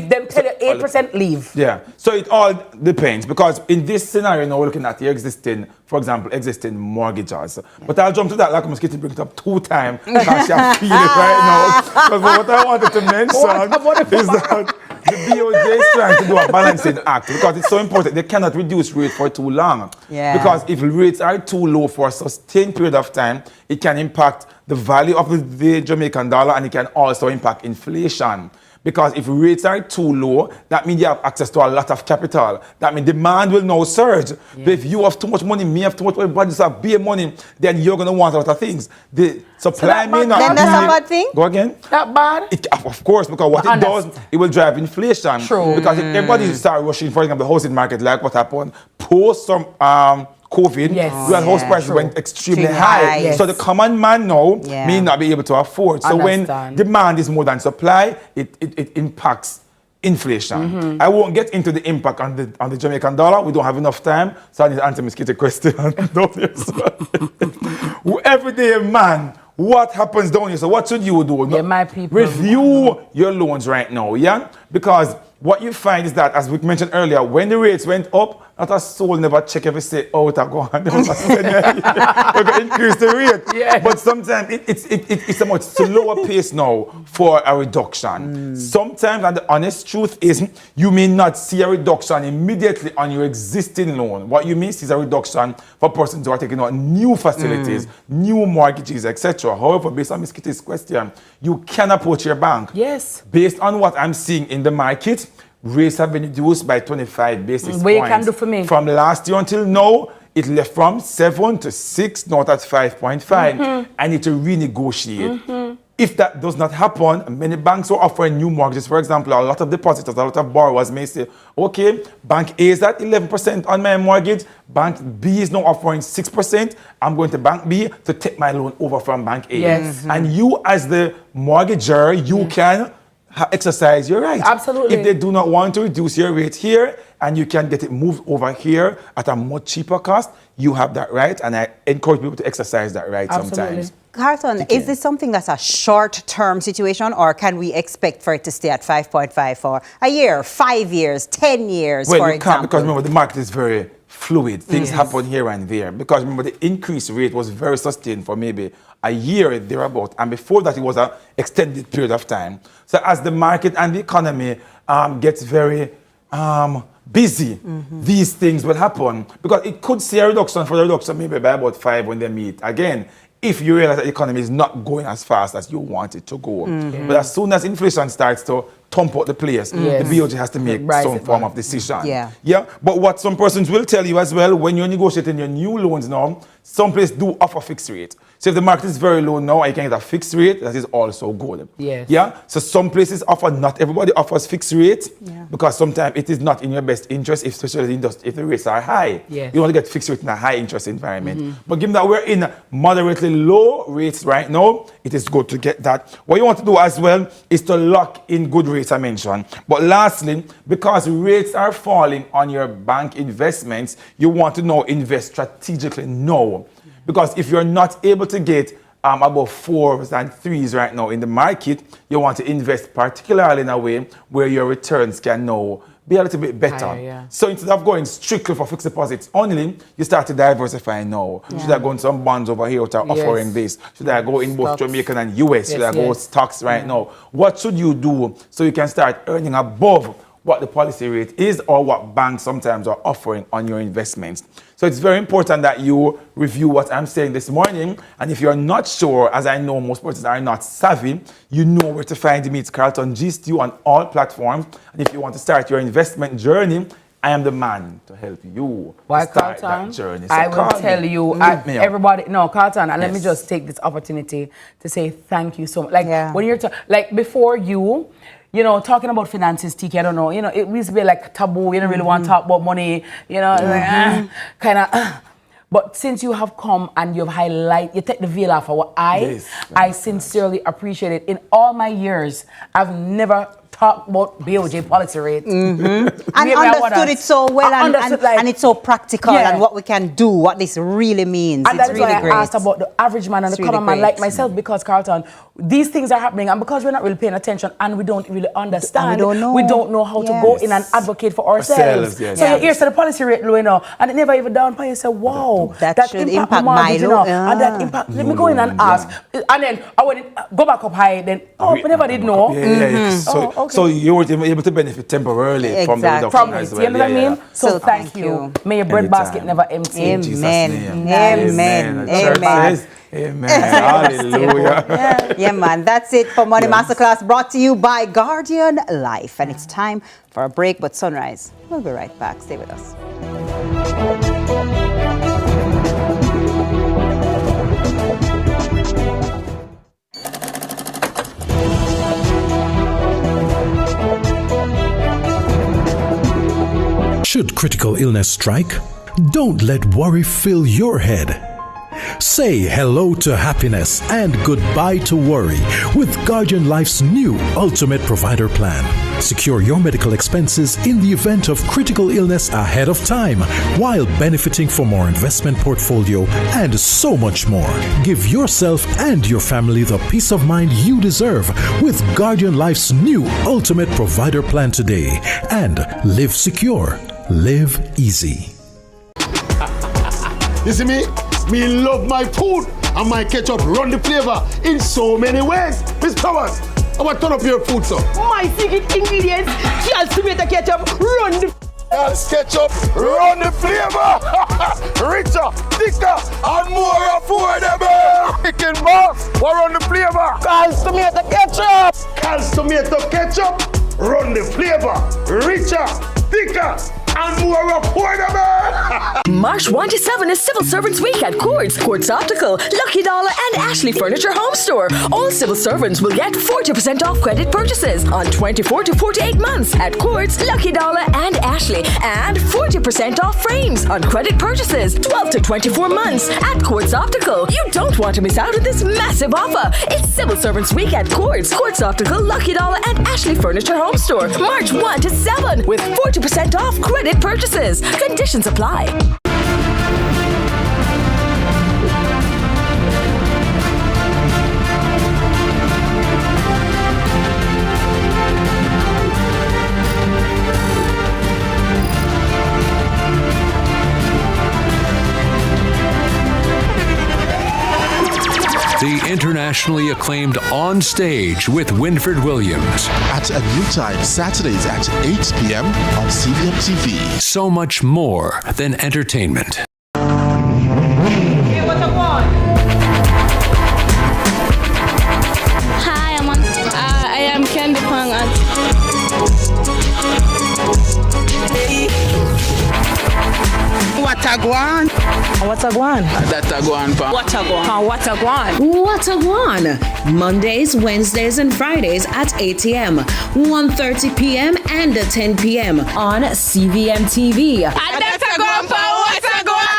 them tell you 8%, leave. Yeah. So it all depends, because in this scenario, now we're looking at the existing, for example, existing mortgages. But I'll jump to that, like I'm going to bring it up 2 times because I feel it right now. Because what I wanted to mention is that the BOJ is trying to do a balancing act, because it's so important. They cannot reduce rate for too long. Because if rates are too low for a sustained period of time, it can impact the value of the Jamaican dollar, and it can also impact inflation. Because if rates are too low, that means you have access to a lot of capital. That means demand will now surge. But if you have too much money, me have too much money, everybody have bare money, then you're going to want a lot of things. The supply may not be... Then that's a bad thing? Go again? That bad? Of course, because what it does, it will drive inflation. True. Because if everybody start rushing, for example, the housing market, like what happened, post some... COVID, real house prices went extremely high. So the common man now may not be able to afford. So when demand is more than supply, it impacts inflation. I won't get into the impact on the Jamaican dollar. We don't have enough time. So I need to answer Ms. Kitty's question. Everyday man, what happens down here? So what should you do? My people. Review your loans right now, because what you find is that, as we mentioned earlier, when the rates went up, not a soul never check if you say out or go on. They're going to increase the rate. Yeah. But sometimes it's a much slower pace now for a reduction. Sometimes, and the honest truth is, you may not see a reduction immediately on your existing loan. What you may see is a reduction for persons who are taking out new facilities, new mortgages, etc. However, based on Ms. Kitty's question, you can approach your bank. Yes. Based on what I'm seeing in the market, rates have been reduced by 25 basis points. What you can do for me? From last year until now, it left from 7 to 6, not at 5.5. I need to renegotiate. If that does not happen, many banks are offering new mortgages. For example, a lot of depositors, a lot of borrowers may say, okay, Bank A is at 11% on my mortgage. Bank B is now offering 6%. I'm going to Bank B to take my loan over from Bank A. Yes. And you as the mortgager, you can exercise your right. Absolutely. If they do not want to reduce your rate here and you can get it moved over here at a much cheaper cost, you have that right, and I encourage people to exercise that right sometimes. Carlton, is this something that's a short-term situation, or can we expect for it to stay at 5.5 for a year, 5 years, 10 years, well, for you example? can't, because remember, the market is very fluid. Things happen here and there. Because remember, the increase rate was very sustained for maybe a year thereabout, and before that, it was an extended period of time. So as the market and the economy gets very busy, these things will happen, because it could see a reduction for the reduction maybe by about 5 when they meet again, if you realize that the economy is not going as fast as you want it to go. But as soon as inflation starts to thump out the place, the BOJ has to make some form of decision. But what some persons will tell you as well, when you're negotiating your new loans now, some places do offer fixed rate. So if the market is very low now, you can get a fixed rate, that is also good. So some places offer, not everybody offers fixed rate, because sometimes it is not in your best interest, especially if the rates are high. You want to get fixed rate in a high interest environment. But given that we're in moderately low rates right now, it is good to get that. What you want to do as well is to lock in good rates, I mentioned. But lastly, because rates are falling on your bank investments, you want to now invest strategically now. Because if you're not able to get about 4s and 3s right now in the market, you want to invest particularly in a way where your returns can now be a little bit better. So instead of going strictly for fixed deposits only, you start to diversify now. Should I go in some bonds over here that are offering this? Should I go in both Jamaican and US? Should I go stocks right now? What should you do so you can start earning above what the policy rate is or what banks sometimes are offering on your investments? So it's very important that you review what I'm saying this morning. And if you're not sure, as I know most persons are not savvy, you know where to find me. It's Carlton Gist you on all platforms. And if you want to start your investment journey, I am the man to help you start that journey. So I will tell you, everybody, no, Carlton, and let me just take this opportunity to say thank you so much. Like when you're, like before you know, talking about finances, TK, I don't know, you know, it used to be like taboo, you don't really want to talk about money, you know, like, kind of, but since you have come and you've highlighted, you take the veil off of what I sincerely appreciate it. In all my years, I've never talked about BOJ policy rate. And understood it so well, and it's so practical, and what we can do, what this really means. And it's that's really why great. I asked about the average man and the common man like myself, because Carlton, these things are happening, and because we're not really paying attention and we don't really understand, we don't know how to go in and advocate for ourselves. So you hear the policy rate low, you know, and it never even down by you say, wow, that should impact my loan, and that impact. Let me go in and ask, and then I went go back up high. Then we never did know. So you were able to benefit temporarily from the reduction as well. You know what I mean? So thank you. May your breadbasket never empty. Amen. Amen. Amen. Amen. Hallelujah. Yeah, man. That's it for Money Masterclass, brought to you by Guardian Life. And it's time for a break, but Sunrise, we'll be right back. Stay with us. Should critical illness strike, don't let worry fill your head. Say hello to happiness and goodbye to worry with Guardian Life's new Ultimate Provider Plan. Secure your medical expenses in the event of critical illness ahead of time, while benefiting from our investment portfolio and so much more. Give yourself and your family the peace of mind you deserve with Guardian Life's new Ultimate Provider Plan today, and live secure, Live easy. You see me? Me love my food and my ketchup run the flavor in so many ways. Miss Powers, I want to turn up your food, sir. My secret ingredients, Charles tomato ketchup, run the Charles ketchup, run the flavor. Richer, thicker, and more affordable. Chicken box, what run the flavor? Charles tomato ketchup. Charles tomato ketchup, run the flavor. Richer, thicker, and more affordable. March 1 to 7 is Civil Servants Week at Quartz Optical, Lucky Dollar, and Ashley Furniture Home Store. All civil servants will get 40% off credit purchases on 24 to 48 months at Quartz, Lucky Dollar, and Ashley, and 40% off frames on credit purchases 12 to 24 months at Quartz Optical. You don't want to miss out on this massive offer. It's Civil Servants Week at Quartz Optical, Lucky Dollar, and Ashley Furniture Home Store. March 1 to 7 with 40% off credit purchases. Conditions apply. The internationally acclaimed On Stage with Winfred Williams. At a new time, Saturdays at 8 p.m. on CVM TV. So much more than entertainment. Hey, what I want? Hi, I am Candy Pang. What a guan? What a guan? That a guan, pa. What a guan? What a guan? What a guan? Mondays, Wednesdays, and Fridays at 8 a.m., 1:30 p.m., and 10 p.m. on CVM TV. And that's a guan, pa. What a guan?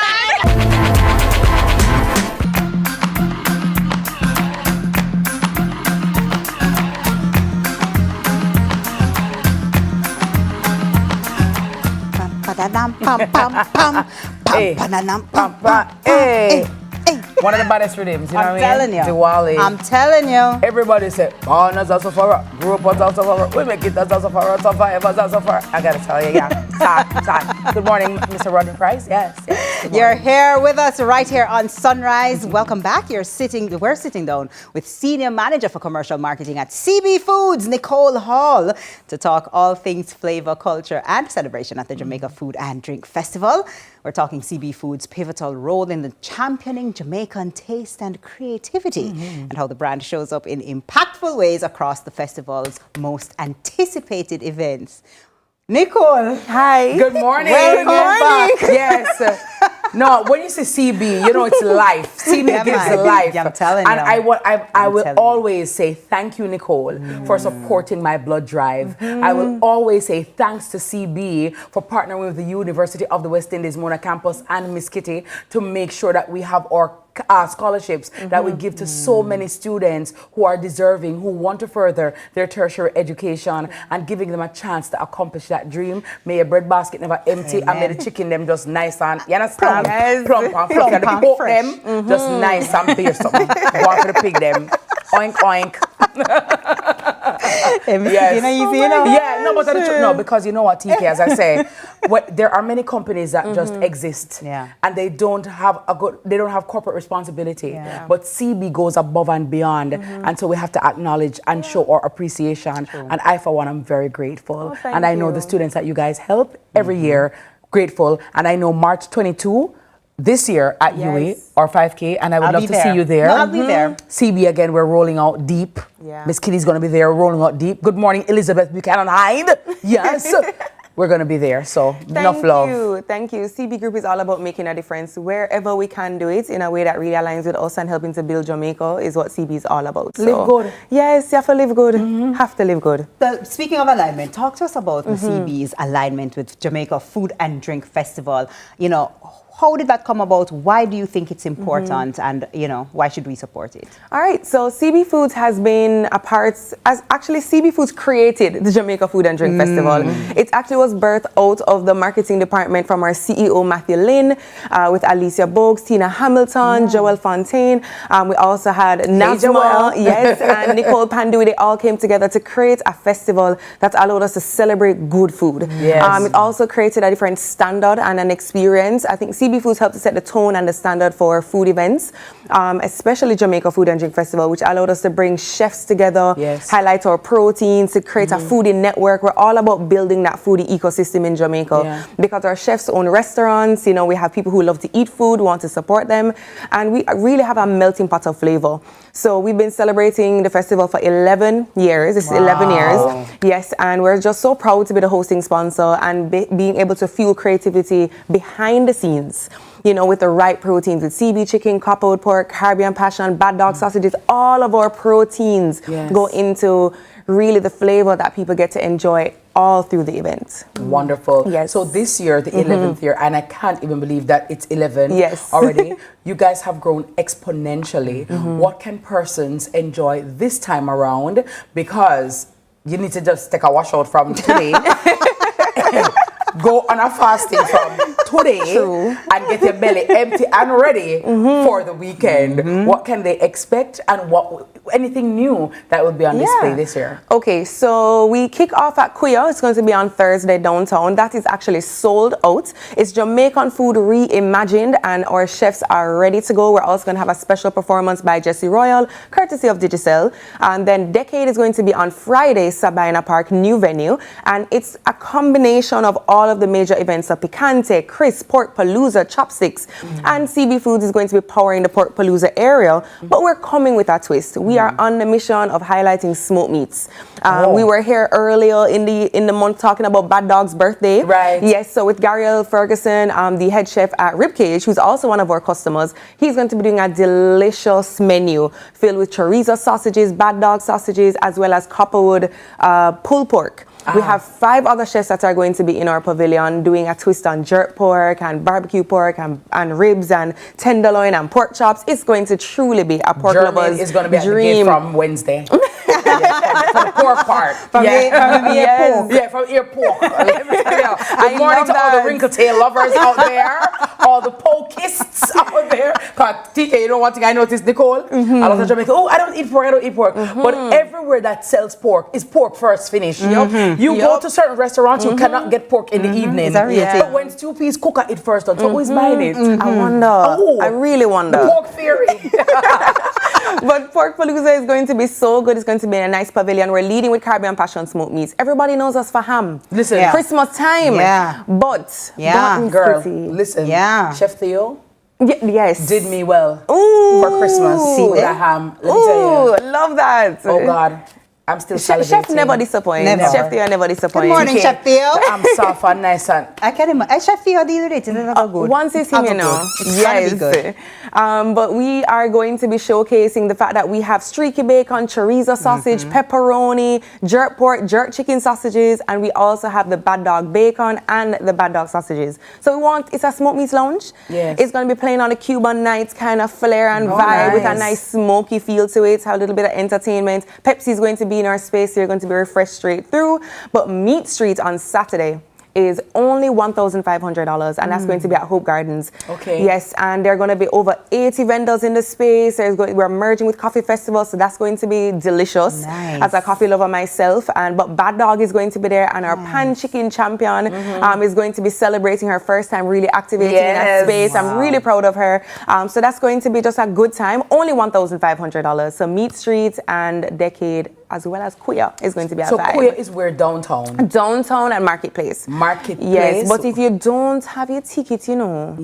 Hey. One of the baddest rhythms, you know what I mean? I'm telling you. Diwali. I'm telling you. Everybody say, born as a sufferer, grew up as a sufferer, we make it as a sufferer, survive as a sufferer. I gotta tell you, yeah. Start. Good morning, Mr. Rodney Price. Yes. You're here with us right here on Sunrise. Welcome back. We're sitting down with Senior Manager for Commercial Marketing at CB Foods, Nicole Hall, to talk all things flavor, culture, and celebration at the Jamaica Food and Drink Festival. We're talking CB Foods' pivotal role in the championing Jamaican taste and creativity, and how the brand shows up in impactful ways across the festival's most anticipated events. Nicole, hi. Good morning. Welcome back. Yes. No, when you say CB, you know it's life. CB gives life. Yeah, I'm telling you. And I will always say thank you, Nicole, for supporting my blood drive. I will always say thanks to CB for partnering with the University of the West Indies Mona Campus and Miss Kitty to make sure that we have our scholarships that we give to so many students who are deserving, who want to further their tertiary education, and giving them a chance to accomplish that dream. May your bread basket never empty. Amen. And may the chicken them just nice and, you understand? Plump and fluffy. And the pork them just nice and beer something. Go for the pig them. Oink, oink. Yes. Yeah, no, but no, because you know what, TK, as I say, there are many companies that just exist, and they don't have corporate responsibility. But CB goes above and beyond, and so we have to acknowledge and show our appreciation. And I, for one, am very grateful, and I know the students that you guys help every year, grateful, and I know March 22. This year at UE or 5K, and I would love to see you there. No, I'll be there. CB again, we're rolling out deep. Miss Kitty's gonna be there, rolling out deep. Good morning, Elizabeth Buchanan Hyde. Yes. We're going to be there, so enough love. Thank you. CB Group is all about making a difference wherever we can do it in a way that really aligns with us and helping to build Jamaica is what CB is all about. Live good. Yes, you have to live good. Have to live good. So, speaking of alignment, talk to us about the CB's alignment with Jamaica Food and Drink Festival. You know, How did that come about? Why do you think it's important? And, you know, why should we support it? All right, so CB Foods has been a part, actually CB Foods created the Jamaica Food and Drink Festival. It actually was birthed out of the marketing department from our CEO, Matthew Lynn, with Alicia Bogues, Tina Hamilton, Joel Fontaine. We also had Najma, yes, and Nicole Pandu. They all came together to create a festival that allowed us to celebrate good food. Yes. It also created a different standard and an experience. I think CB Foods helped to set the tone and the standard for food events, especially Jamaica Food and Drink Festival, which allowed us to bring chefs together, highlight our proteins, to create a foodie network. We're all about building that foodie ecosystem in Jamaica because our chefs own restaurants. You know, we have people who love to eat food, want to support them, and we really have a melting pot of flavor. So we've been celebrating the festival for 11 years. It's 11 years. Yes, and we're just so proud to be the hosting sponsor and being able to fuel creativity behind the scenes. You know, with the right proteins, with CB chicken, copperwood pork, Caribbean passion, bad dog sausages, all of our proteins go into really the flavor that people get to enjoy all through the event. Wonderful. Yes. So this year, the 11th year, and I can't even believe that it's 11 already. You guys have grown exponentially. What can persons enjoy this time around? Because you need to just take a washout from today. Go on a fasting from today and get your belly empty and ready for the weekend. What can they expect, and what anything new that will be on display this year? Okay, so we kick off at Kuya. It's going to be on Thursday downtown. That is actually sold out. It's Jamaican food reimagined, and our chefs are ready to go. We're also going to have a special performance by Jesse Royal, courtesy of Digicel. And then Decade is going to be on Friday, Sabina Park, new venue. And it's a combination of all of the major events of Picante, Crisp, Pork Palooza, Chopsticks. And CB Foods is going to be powering the Pork Palooza area. But we're coming with a twist. We are on the mission of highlighting smoked meats. We were here earlier in the month talking about Bad Dog's birthday. Right. Yes, so with Gariel Ferguson, the head chef at Ribcage, who's also one of our customers, he's going to be doing a delicious menu filled with chorizo sausages, Bad Dog sausages, as well as copperwood pulled pork. We have 5 other chefs that are going to be in our pavilion doing a twist on jerk pork and barbecue pork and ribs and tenderloin and pork chops. It's going to truly be a pork lover's is going to be dream. From Wednesday. From the pork part. From from ear pork. Let me tell you. Good morning to all the wrinkle tail lovers out there, all the pokists out there. Because TK, you know one thing I noticed, Nicole? A lot of Jamaica, I don't eat pork. But everywhere that sells pork is pork first finish. You go to certain restaurants, you cannot get pork in the evening. But when Stupid's cook it first, so who's buying it? I wonder. I really wonder. The pork theory. But Pork Palooza is going to be so good. It's going to be in a nice pavilion. We're leading with Caribbean Passion smoked meats. Everybody knows us for ham. Listen. Christmas time. But girl, listen. Chef Theo. Yes. Did me well for Christmas. See with a ham. Let me tell you. Love that. Oh God. I'm still salivating. Chef never disappoints. Chef Theo never disappoints. Good morning, Chef Theo. I'm soft and nice and... I can't imagine. Chef Theo, the other day, it's never good. Once it's him, you know. Yes. Good. But we are going to be showcasing the fact that we have streaky bacon, chorizo sausage, pepperoni, jerk pork, jerk chicken sausages, and we also have the Bad Dog bacon and the Bad Dog sausages. So it's a smoked meats lounge. Yes. It's going to be playing on the Cuban nights kind of flair and vibe with a nice smoky feel to it, have a little bit of entertainment. Pepsi is going to be in our space. You're going to be refreshed straight through. But Meat Street on Saturday is only $1,500, and that's going to be at Hope Gardens. Okay. Yes, and there are going to be over 80 vendors in the space. We're merging with Coffee Festival, so that's going to be delicious. Nice. As a coffee lover myself, but Bad Dog is going to be there, and our pan chicken champion is going to be celebrating her first time really activating in that space. Wow. I'm really proud of her. So that's going to be just a good time. Only $1,500. So Meat Street and Decade, as well as Kuya, is going to be a vibe. So Kuya is where downtown? Downtown and Marketplace. Marketplace. Yes, but if you don't have your ticket, you know,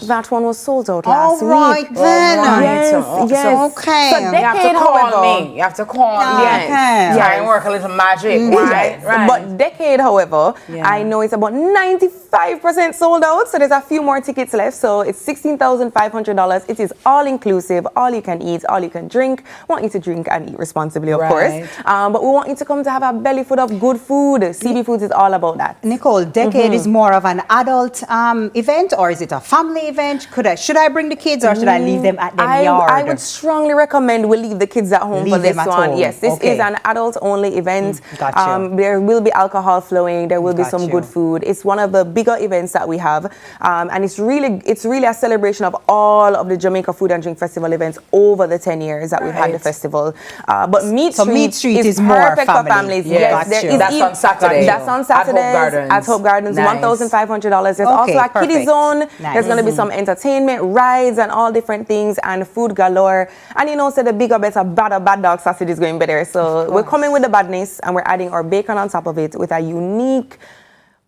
that one was sold out last week. Right then. Yes. Okay. So you have to call me. You have to call me. Yes. Try and work a little magic. Right. But Decade, however, I know it's about 95% sold out. So there's a few more tickets left. So it's $16,500. It is all inclusive, all you can eat, all you can drink. Want you to drink and eat responsibly, of course. But we want you to come to have a belly full of good food. CB Foods is all about that. Nicole, Decade is more of an adult event, or is it a family event? Should I bring the kids, or should I leave them at their yard? I would strongly recommend we leave the kids at home for this one. Home. Yes, this is an adult-only event. There will be alcohol flowing. There will be some good food. It's one of the bigger events that we have, and it's really a celebration of all of the Jamaica Food and Drink Festival events over the 10 years that we've had the festival. But Meat Street is more for families. Yes, that's on Saturday. That's on Saturdays at Hope Gardens. $1,500. There's also a kiddie zone. There's going to be some entertainment, rides, and all different things, and food galore. And you know, so the bigger, better, bad dog sausage is going better. So we're coming with the badness, and we're adding our bacon on top of it with a unique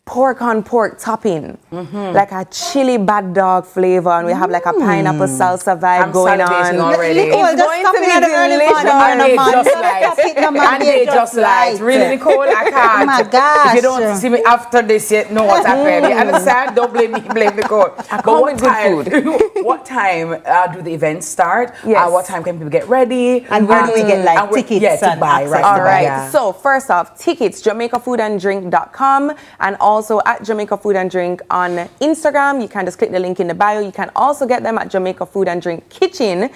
pork on pork topping, like a chili bad dog flavor, and we have like a pineapple salsa vibe going on. Already. Nicole, it's going to be delicious. And they just light. Really, Nicole, I can't. Oh my gosh. If you don't see me after this yet, know what's happening. You understand? Don't blame me, blame Nicole. But what time do the events start? Yes. What time can people get ready? And where do we get like tickets to buy? Right. All right. So first off, tickets, JamaicaFoodAndDrink.com, and also at Jamaica Food and Drink on Instagram. You can just click the link in the bio. You can also get them at Jamaica Food and Drink Kitchen,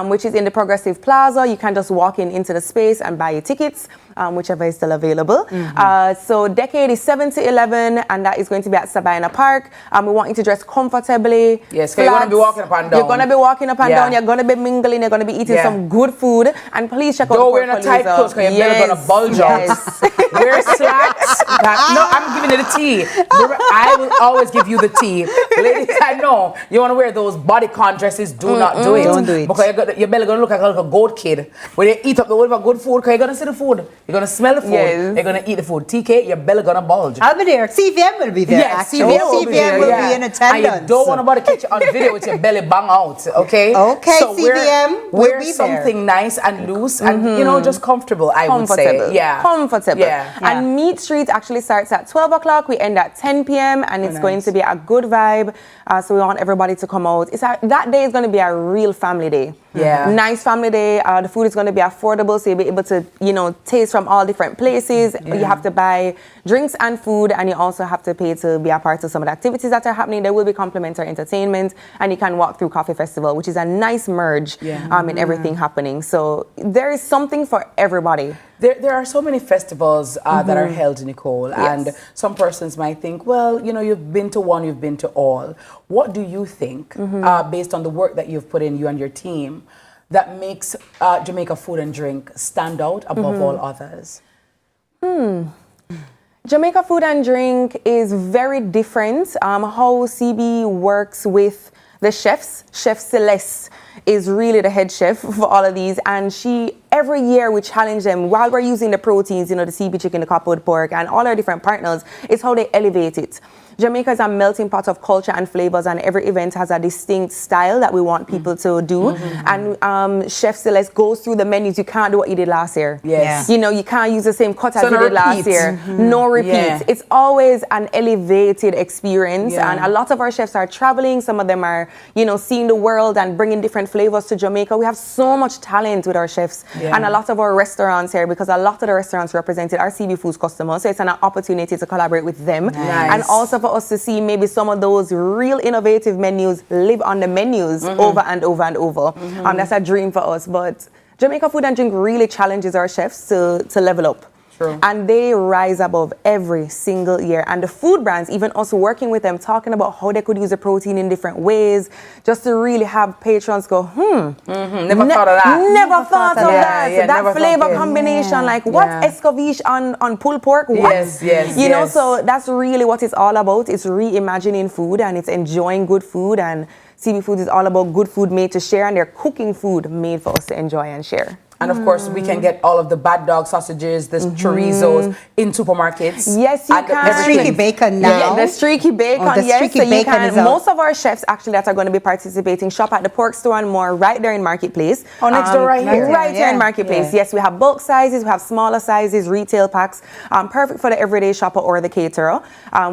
which is in the Progressive Plaza. You can just walk into the space and buy your tickets, whichever is still available. So Decade is 7 to 11, and that is going to be at Sabina Park. We want you to dress comfortably. Yes, because you're going to be walking up and down. You're going to be walking up and down. You're going to be mingling. You're going to be eating some good food. And please check out Don't wear no tight clothes because your belly going to bulge out. Wear slacks. No, I'm giving you the tea. I will always give you the tea. Ladies, I know you want to wear those bodycon dresses. Do not do it. Don't do it. Because your belly going to look like a goat kid. When you eat up the whole of good food, because you're going to see the food. You're going to smell the food. Yes. You're going to eat the food. TK, your belly going to bulge. I'll be there. CVM will be there. Yes, CVM will be in attendance. And you don't want nobody to catch you on video with your belly bang out. Okay? Okay, so CVM will wear be something nice and loose and, you know, just comfortable, I would say. Yeah. Comfortable. Yeah. And Meat Street actually starts at 12 o'clock. We end at 10 p.m. and it's going to be a good vibe. So we want everybody to come out. That day is going to be a real family day. Yeah. Nice family day. The food is going to be affordable, so you'll be able to, you know, taste from all different places. Yeah. You have to buy drinks and food, and you also have to pay to be a part of some of the activities that are happening. There will be complimentary entertainment, and you can walk through Coffee Festival, which is a nice merge in everything happening. So there is something for everybody. There are so many festivals that are held, Nicole, and some persons might think, well, you know, you've been to one, you've been to all. What do you think, based on the work that you've put in, you and your team, that makes Jamaica Food and Drink stand out above all others? Jamaica Food and Drink is very different. How CB works with the chefs. Chef Celeste is really the head chef for all of these, and every year we challenge them while we're using the proteins, you know, the CB chicken, the copwood pork, and all our different partners. It's how they elevate it. Jamaica is a melting pot of culture and flavors, and every event has a distinct style that we want people to do. And Chef Celeste goes through the menus. You can't do what you did last year. Yes. You know, you can't use the same cut as you did last year. No repeats. It's always an elevated experience. And a lot of our chefs are traveling. Some of them are, you know, seeing the world and bringing different flavors to Jamaica. We have so much talent with our chefs. And a lot of our restaurants here, because a lot of the restaurants represented are CB Foods customers. So it's an opportunity to collaborate with them. And also for us to see maybe some of those real innovative menus live on the menus over and over and over. That's a dream for us. But Jamaica Food and Drink really challenges our chefs to level up. True. And they rise above every single year. And the food brands, even us working with them, talking about how they could use the protein in different ways, just to really have patrons go, Never thought of that. Never thought of that. Yeah, that flavor combination, like what? Escovitch on pulled pork? What? Yes, You know, so that's really what it's all about. It's reimagining food, and it's enjoying good food. And CB Foods is all about good food made to share, and they're cooking food made for us to enjoy and share. And of course, we can get all of the bad dog sausages, the chorizos in supermarkets. Yes, you can. The streaky bacon now. Yeah, the streaky bacon, most of our chefs actually that are going to be participating shop at the Pork Store and More right there in Marketplace. Oh, next door right here. Right here in Marketplace. Yes, we have bulk sizes, we have smaller sizes, retail packs. Perfect for the everyday shopper or the caterer.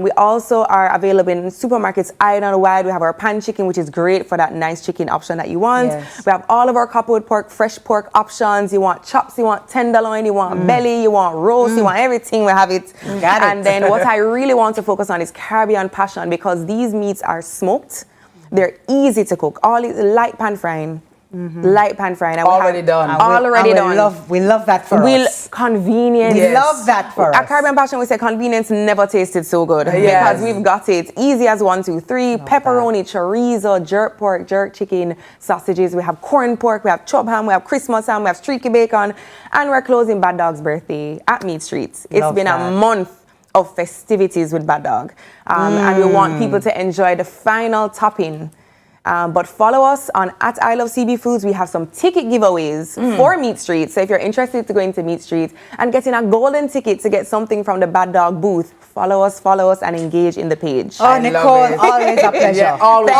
We also are available in supermarkets island wide. We have our pan chicken, which is great for that nice chicken option that you want. We have all of our copwood pork, fresh pork options. buns, you want chops, you want tenderloin, you want belly, you want roast, you want everything, we have it. And then what I really want to focus on is Caribbean passion, because these meats are smoked. They're easy to cook. All is light pan frying. Light pan frying. Already done. Already done. We love that for us. Convenience. We love that for us. At Caribbean Passion, we say convenience never tasted so good. Because we've got it easy as 1, 2, 3. Pepperoni, chorizo, jerk pork, jerk chicken, sausages. We have corn pork, we have chop ham, we have Christmas ham, we have streaky bacon. And we're closing Bad Dog's birthday at Meat Street. It's been a month of festivities with Bad Dog. And we want people to enjoy the final topping. But follow us on at I Love CB Foods. We have some ticket giveaways for Meat Street. So if you're interested to go into Meat Street and getting a golden ticket to get something from the Bad Dog booth, follow us, and engage in the page. Oh, Nicole, always a pleasure. Yeah, always a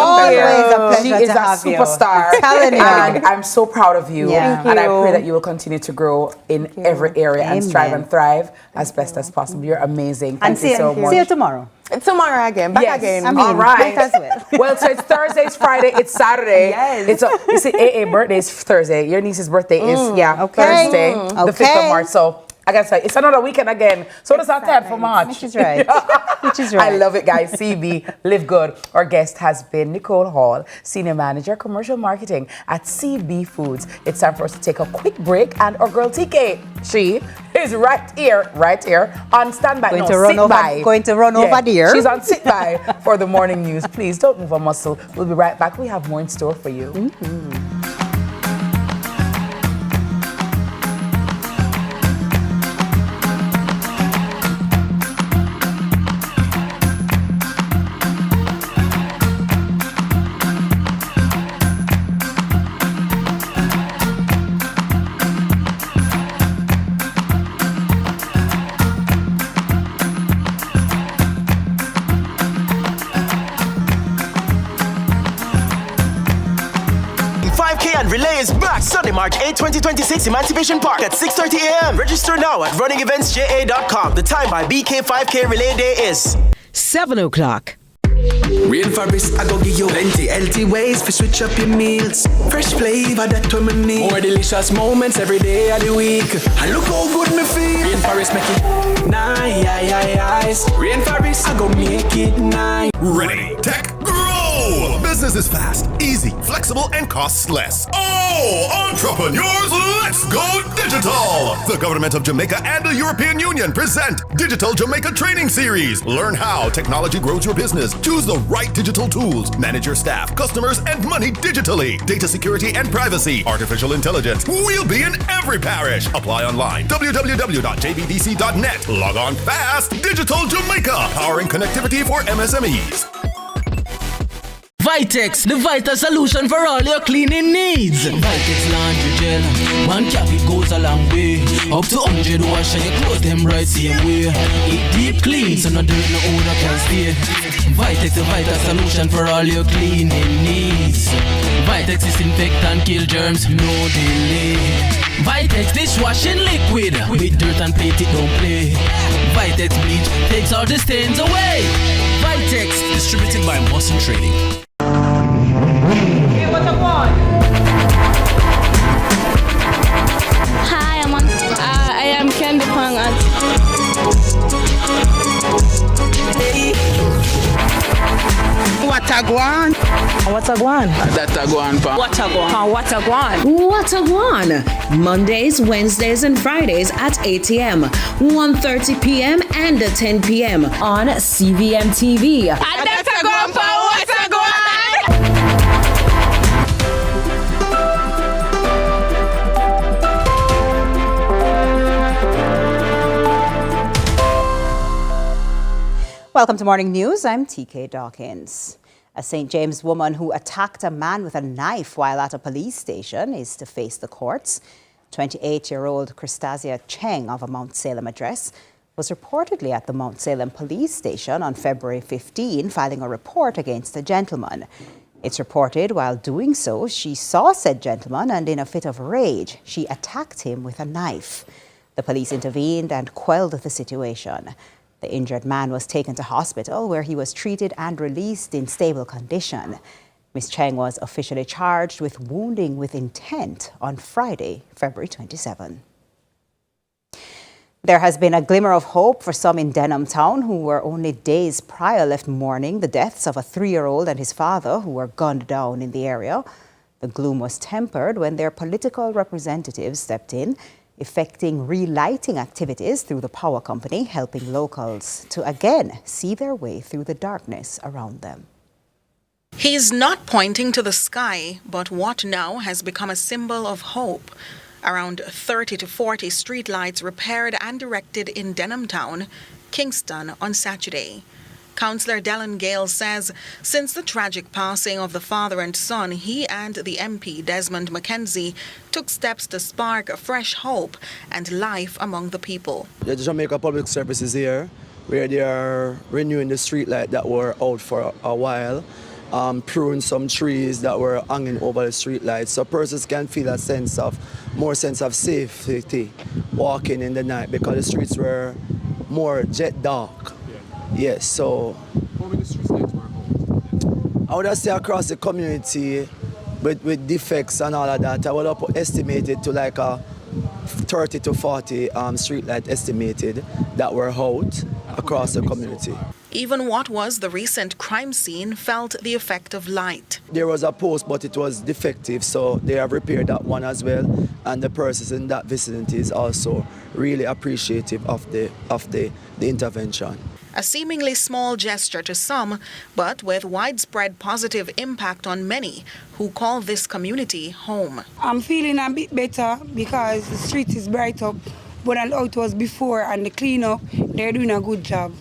pleasure. She is a superstar. I'm telling you. And I'm so proud of you. Yeah. And I pray that you will continue to grow in every area and strive and thrive as best as possible. You're amazing. Thank you so much. See you tomorrow. Tomorrow again, back again. I mean, all right. as well. Well, so it's Thursday, it's Friday, it's Saturday. Yes. You see, AA birthday is Thursday. Your niece's birthday is Thursday, the 5th of March. So I gotta say, it's another weekend again. So it's our 10th for March. Which is right. Which is right. I love it, guys. CB, live good. Our guest has been Nicole Hall, Senior Manager, Commercial Marketing at CB Foods. It's time for us to take a quick break, and our girl TK, she is right here, on standby. Going to run over there. She's on sit by for the morning news. Please don't move a muscle. We'll be right back. We have more in store for you. 5K and relay is back Sunday, March 8, 2026, Emancipation Park at 6:30 a.m. Register now at runningeventsja.com. The time by BK 5K Relay Day is 7 o'clock. Rainforest, I go give you plenty healthy ways to switch up your meals. Fresh flavor that to me need. More delicious moments every day of the week. And look how good me feel. Rainforest make it nice. Rainforest, I go make it nice. Ready, tech, grow! Business is fast, easy, flexible, and costs less. Oh, entrepreneurs, let's go digital! The government of Jamaica and the European Union present Digital Jamaica Training Series. Learn how technology grows your business. Choose the right digital tools. Manage your staff, customers, and money digitally. Data security and privacy. Artificial intelligence. We'll be in every parish. Apply online. www.jbdc.net. Log on fast. Digital Jamaica. Powering connectivity for MSMEs. Vitex, the vital solution for all your cleaning needs. Vitex laundry gel, one cap it goes a long way. Up to 100 wash and your clothes them right same way. It deep clean so no dirt no odor can stay. Vitex, the vital solution for all your cleaning needs. Vitex disinfectant kill germs, no delay. Vitex dishwashing liquid, with dirt and plate it don't play. Vitex bleach takes all the stains away. Vitex, distributed by Mossen Trading. Hey, what I want? Hi, I am Candy Pang at What a guan? What a guan? That a guan pa. What a guan? What a guan? What a guan! Mondays, Wednesdays, and Fridays at 8 a.m., 1:30 p.m., and 10 p.m. on CVMTV. And that's a guan pa. What a guan? Welcome to Morning News. I'm TK Dawkins. A St. James woman who attacked a man with a knife while at a police station is to face the courts. 28-year-old Christasia Cheng of a Mount Salem address was reportedly at the Mount Salem police station on February 15, filing a report against a gentleman. It's reported while doing so, she saw said gentleman and in a fit of rage, she attacked him with a knife. The police intervened and quelled the situation. The injured man was taken to hospital where he was treated and released in stable condition. Ms. Cheng was officially charged with wounding with intent on Friday, February 27. There has been a glimmer of hope for some in Denham Town who were only days prior left mourning the deaths of a 3-year-old and his father who were gunned down in the area. The gloom was tempered when their political representatives stepped in, effecting relighting activities through the power company, helping locals to again see their way through the darkness around them. He's not pointing to the sky, but what now has become a symbol of hope. Around 30 to 40 streetlights repaired and erected in Denham Town, Kingston on Saturday. Councillor Dallin Gale says since the tragic passing of the father and son, he and the MP Desmond McKenzie took steps to spark fresh hope and life among the people. The Jamaica Public Services here, where they are renewing the streetlight that were out for a while, prune some trees that were hanging over the streetlights so persons can feel a more sense of safety walking in the night because the streets were more jet dark. Yes, so how many streetlights were out? I would say across the community with defects and all of that, I would have estimated to like a 30 to 40 streetlight estimated that were out across the community. Even what was the recent crime scene felt the effect of light. There was a post, but it was defective, so they have repaired that one as well. And the persons in that vicinity is also really appreciative of the intervention. A seemingly small gesture to some, but with widespread positive impact on many who call this community home. I'm feeling a bit better because the street is bright up, but how it was before and the cleanup, they're doing a good job.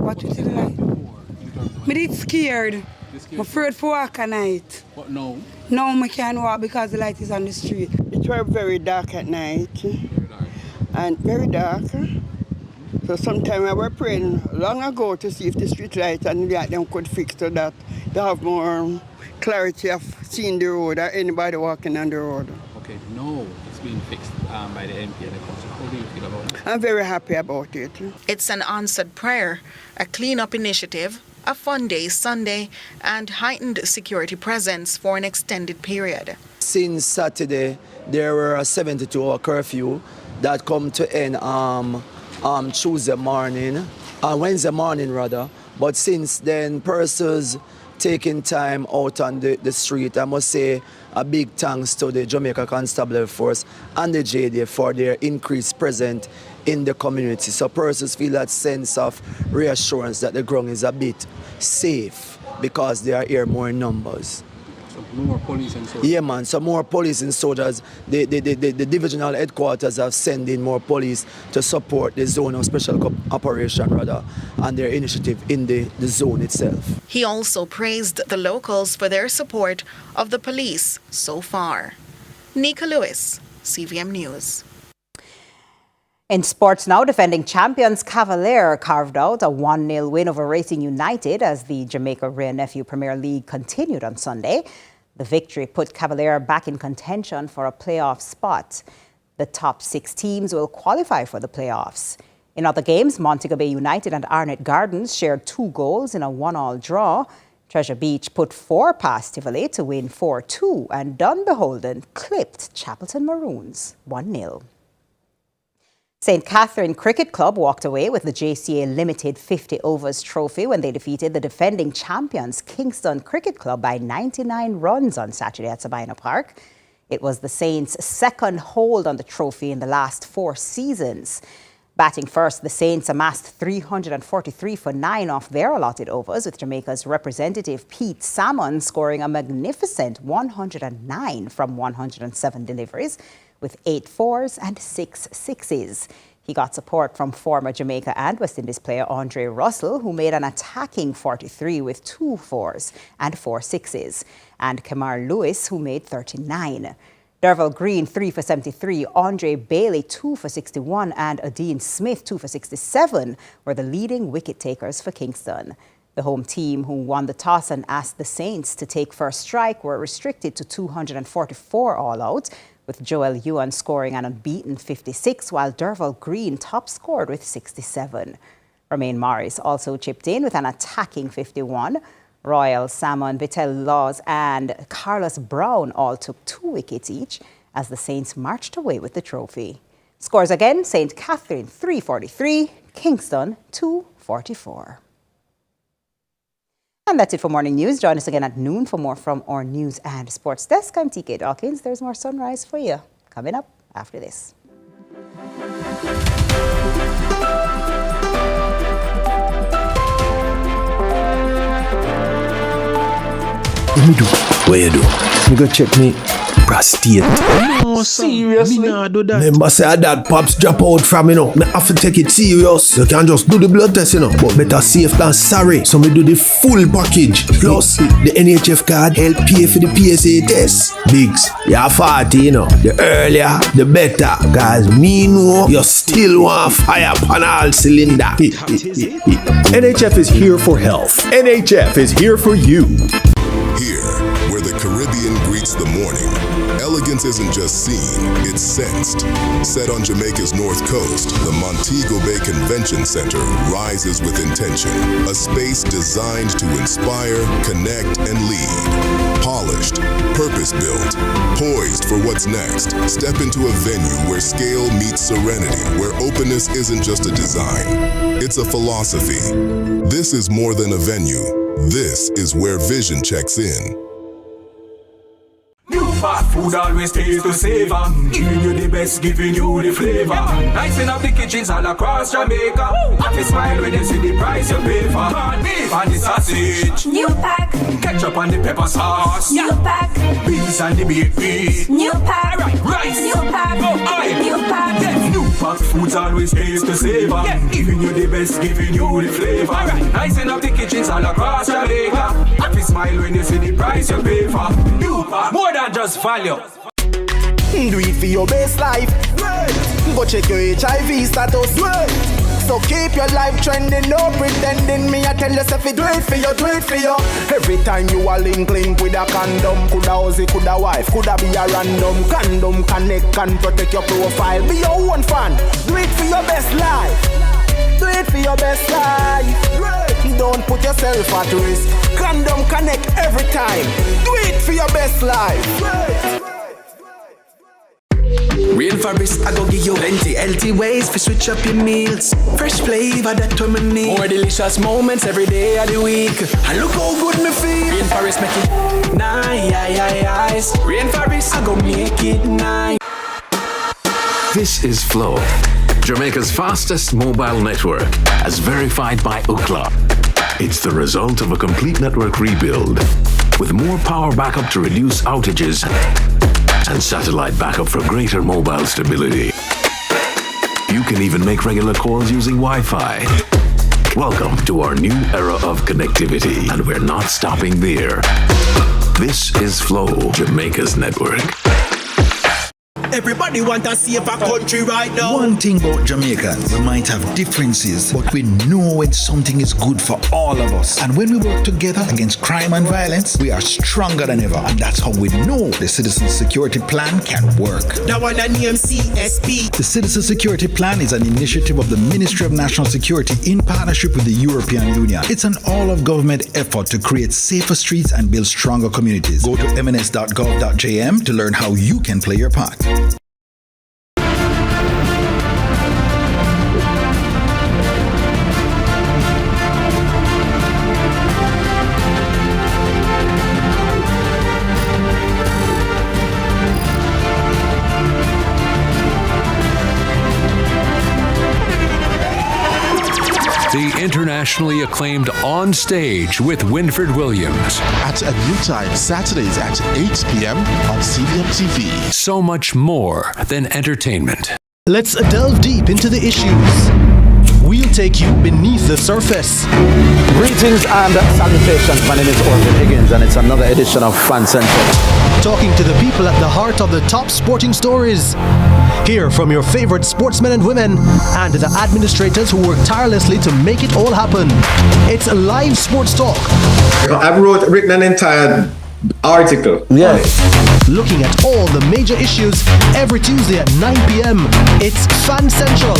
What was it like? I did scared. I'm afraid for walk at night. What now? Now I can't walk because the light is on the street. It was very dark at night. And very dark. So sometimes I were praying long ago to see if the street lights and light them could fix so that they have more clarity of seeing the road or anybody walking on the road. Okay, no, it's being fixed by the MP and the council. How do you feel about it? I'm very happy about it. It's an answered prayer, a cleanup initiative, a fun day Sunday, and heightened security presence for an extended period. Since Saturday, there were a 72-hour curfew that come to end Tuesday morning, Wednesday morning rather. But since then, persons taking time out on the street, I must say a big thanks to the Jamaica Constabulary Force and the JD for their increased presence in the community. So persons feel that sense of reassurance that the ground is a bit safe because they are here more in numbers. More police and soldiers. Yeah, man. So more police and soldiers. The divisional headquarters have sent in more police to support the zone of special operation, rather, and their initiative in the zone itself. He also praised the locals for their support of the police so far. Nika Lewis, CVM News. In sports now, defending champions Cavalier carved out a 1-0 win over Racing United as the Jamaica Ray Nephew Premier League continued on Sunday. The victory put Cavalier back in contention for a playoff spot. The top 6 teams will qualify for the playoffs. In other games, Montego Bay United and Arnett Gardens shared 2 goals in a 1-1 draw. Treasure Beach put 4 past Tivoli to win 4-2, and Dunbeholden clipped Chapelton Maroons 1-0. St. Catherine Cricket Club walked away with the JCA Limited 50 Overs trophy when they defeated the defending champions Kingston Cricket Club by 99 runs on Saturday at Sabina Park. It was the Saints' second hold on the trophy in the last 4 seasons. Batting first, the Saints amassed 343 for 9 off their allotted overs, with Jamaica's representative Pete Salmon scoring a magnificent 109 from 107 deliveries, with 8 fours and 6 sixes. He got support from former Jamaica and West Indies player Andre Russell, who made an attacking 43 with 2 fours and 4 sixes, and Kemar Lewis, who made 39. Derval Green 3 for 73, Andre Bailey 2 for 61, and Adine Smith 2 for 67 were the leading wicket takers for Kingston. The home team, who won the toss and asked the Saints to take first strike, were restricted to 244 all out, with Joel Ewan scoring an unbeaten 56, while Derval Green top scored with 67. Romain Morris also chipped in with an attacking 51. Royal, Salmon, Vittel Laws and Carlos Brown all took 2 wickets each as the Saints marched away with the trophy. Scores again, St. Catherine 343, Kingston 244. And that's it for morning news. Join us again at noon for more from our news and sports desk. I'm TK Dawkins. There's more sunrise for you coming up after this. What me do? What you do? Me go check me prostate. No, seriously? Me nah do that. Remember say that pops drop out from, you know. Me have to take it serious. You can't just do the blood test, you know. But better safe than sorry. So me do the full package. Plus, the NHF card help pay for the PSA test. Biggs, you're 40, you know. The earlier, the better. Guys, me know you still want fire on all cylinder. NHF is here for health. NHF is here for you. Here, where the Caribbean greets the morning, elegance isn't just seen, it's sensed. Set on Jamaica's north coast, the Montego Bay Convention Center rises with intention. A space designed to inspire, connect, and lead. Polished, purpose-built, poised for what's next. Step into a venue where scale meets serenity, where openness isn't just a design, it's a philosophy. This is more than a venue. This is where vision checks in. New fast food always tastes to savor. Giving you the best, giving you the flavor. Nicing up the kitchens all across Jamaica. Happy smile when you see the price you pay for. Corned beef and the sausage. New pack. Ketchup and the pepper sauce. New pack. Beans and the baked beef. New pack. Rice. New pack. Oil. New pack. Yes, new pack foods always taste to savor. Giving you the best, giving you the flavor. Nicing up the kitchens all across Jamaica. Happy smile when you see the price you pay for. New pack. More than just value. Do it for your best life. Go check your HIV status. So keep your life trending, no pretending. Me I tell yourself do it for you, do it for you. Every time you are link with a condom. Coulda Ozzy, coulda wife, coulda be a random. Condom connect and protect your profile. Be your own fan. Do it for your best life. Do it for your best life. Don't put yourself at risk. Condom connect every time. Do it for your best life. Rainforest, I go give you plenty healthy ways to switch up your meals. Fresh flavor that to me need. More delicious moments every day of the week. And look how good me feel. Rainforest make it nice. Rainforest, I go make it nice. This is Flow, Jamaica's fastest mobile network, as verified by Ookla. It's the result of a complete network rebuild, with more power backup to reduce outages and satellite backup for greater mobile stability. You can even make regular calls using Wi-Fi. Welcome to our new era of connectivity, and we're not stopping there. This is Flow, Jamaica's network. Everybody want to see a country right now. One thing about Jamaicans, we might have differences, but we know when something is good for all of us. And when we work together against crime and violence, we are stronger than ever. And that's how we know the Citizen Security Plan can work. That one name CSP. The Citizen Security Plan is an initiative of the Ministry of National Security in partnership with the European Union. It's an all-of-government effort to create safer streets and build stronger communities. Go to mns.gov.jm to learn how you can play your part. The internationally acclaimed On Stage with Winfred Williams. At a new time, Saturdays at 8 p.m. on CVMTV. So much more than entertainment. Let's delve deep into the issues. We'll take you beneath the surface. Greetings and salutations. My name is Orville Higgins, and it's another edition of Fan Central. Talking to the people at the heart of the top sporting stories. Hear from your favorite sportsmen and women and the administrators who work tirelessly to make it all happen. It's a live sports talk. I've written an entire article. Yeah. Looking at all the major issues every Tuesday at 9 p.m. It's Fan Central.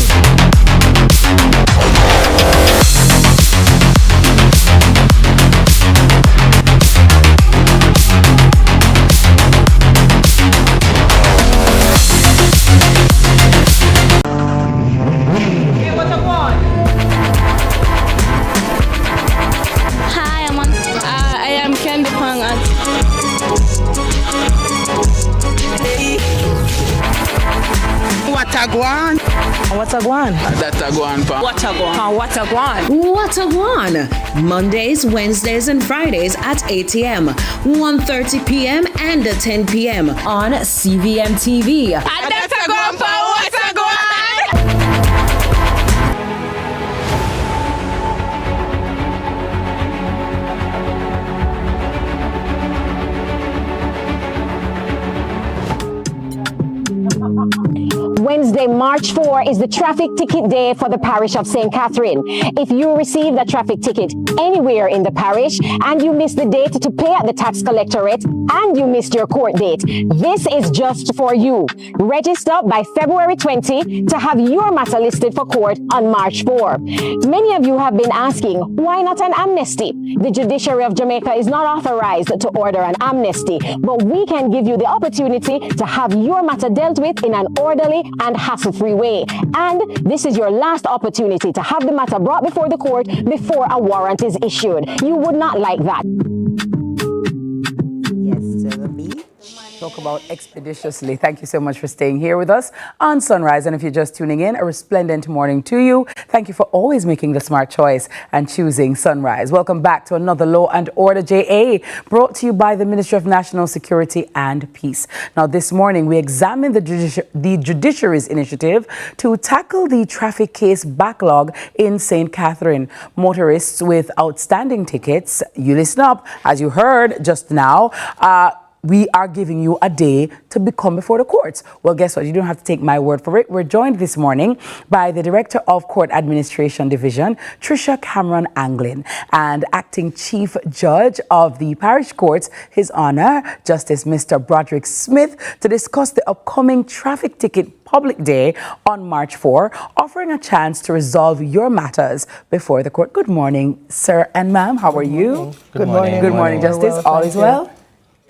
What a guan? That's a guan, pa. What a guan? What a guan? What a guan? Mondays, Wednesdays, and Fridays at 8 a.m., 1:30 p.m., and 10 p.m. on CVM TV. And that's a guan, pa. What a guan? Wednesday, March 4 is the traffic ticket day for the parish of St. Catherine. If you received a traffic ticket anywhere in the parish and you missed the date to pay at the tax collectorate and you missed your court date, this is just for you. Register by February 20 to have your matter listed for court on March 4. Many of you have been asking, why not an amnesty? The Judiciary of Jamaica is not authorized to order an amnesty, but we can give you the opportunity to have your matter dealt with in an orderly and hassle-free way. And this is your last opportunity to have the matter brought before the court before a warrant is issued. You would not like that. Yes, to the beach. Talk about expeditiously. Thank you so much for staying here with us on Sunrise. And if you're just tuning in, a resplendent morning to you. Thank you for always making the smart choice and choosing Sunrise. Welcome back to another Law and Order JA, brought to you by the Ministry of National Security and Peace. Now, this morning, we examined the Judiciary's initiative to tackle the traffic case backlog in St. Catherine. Motorists with outstanding tickets, you listen up, as you heard just now, we are giving you a day to come before the courts. Well, guess what? You don't have to take my word for it. We're joined this morning by the Director of Court Administration Division, Tricia Cameron Anglin, and Acting Chief Judge of the Parish Courts, His Honor, Justice Mr. Broderick Smith, to discuss the upcoming traffic ticket public day on March 4, offering a chance to resolve your matters before the court. Good morning, sir and ma'am. How are you? Good morning. Good morning, Justice. All is well?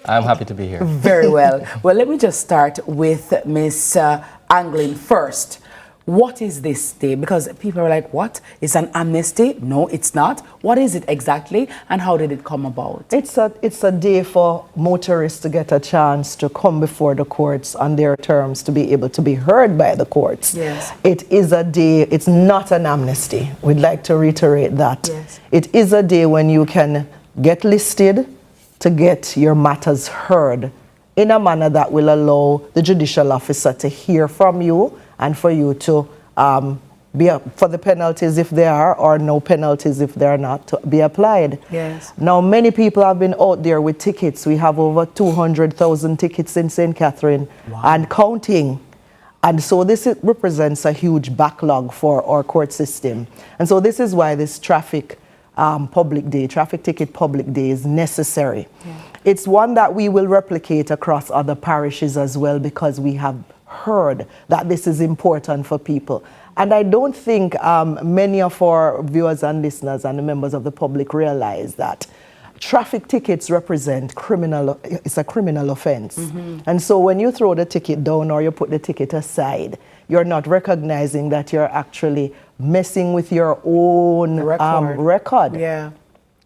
I'm happy to be here. Very well. Well, let me just start with Miss Anglin first. What is this day? Because people are like, what? It's an amnesty? No, it's not. What is it exactly, and how did it come about? It's a day for motorists to get a chance to come before the courts on their terms, to be able to be heard by the courts. Yes. It is a day, it's not an amnesty. We'd like to reiterate that. Yes. It is a day when you can get listed to get your matters heard in a manner that will allow the judicial officer to hear from you and for you to for the penalties if there are, or no penalties if they are not, to be applied. Yes. Now, many people have been out there with tickets. We have over 200,000 tickets in St. Catherine and counting. And so this represents a huge backlog for our court system. And so this is why this traffic ticket public day is necessary. Yeah. It's one that we will replicate across other parishes as well, because we have heard that this is important for people. And I don't think many of our viewers and listeners and the members of the public realize that traffic tickets represent it's a criminal offense. Mm-hmm. And so when you throw the ticket down or you put the ticket aside, you're not recognizing that you're actually messing with your own record. Yeah.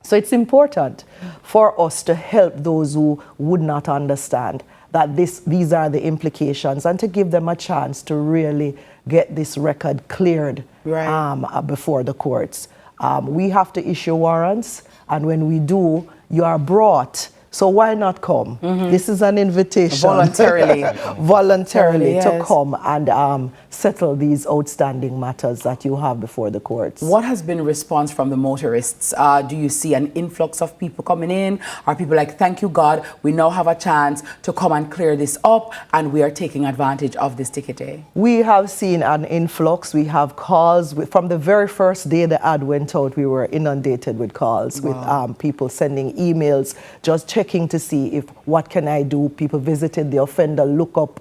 So it's important for us to help those who would not understand that these are the implications, and to give them a chance to really get this record cleared before the courts. We have to issue warrants, and when we do, you are brought. So why not come? Mm-hmm. This is an invitation. Voluntarily To yes. come and settle these outstanding matters that you have before the courts. What has been response from the motorists? Do you see an influx of people coming in? Are people like, thank you God, we now have a chance to come and clear this up, and we are taking advantage of this ticket day? We have seen an influx. We have calls. From the very first day the ad went out, we were inundated with calls, with people sending emails, just checking to see what can I do. People visited the offender lookup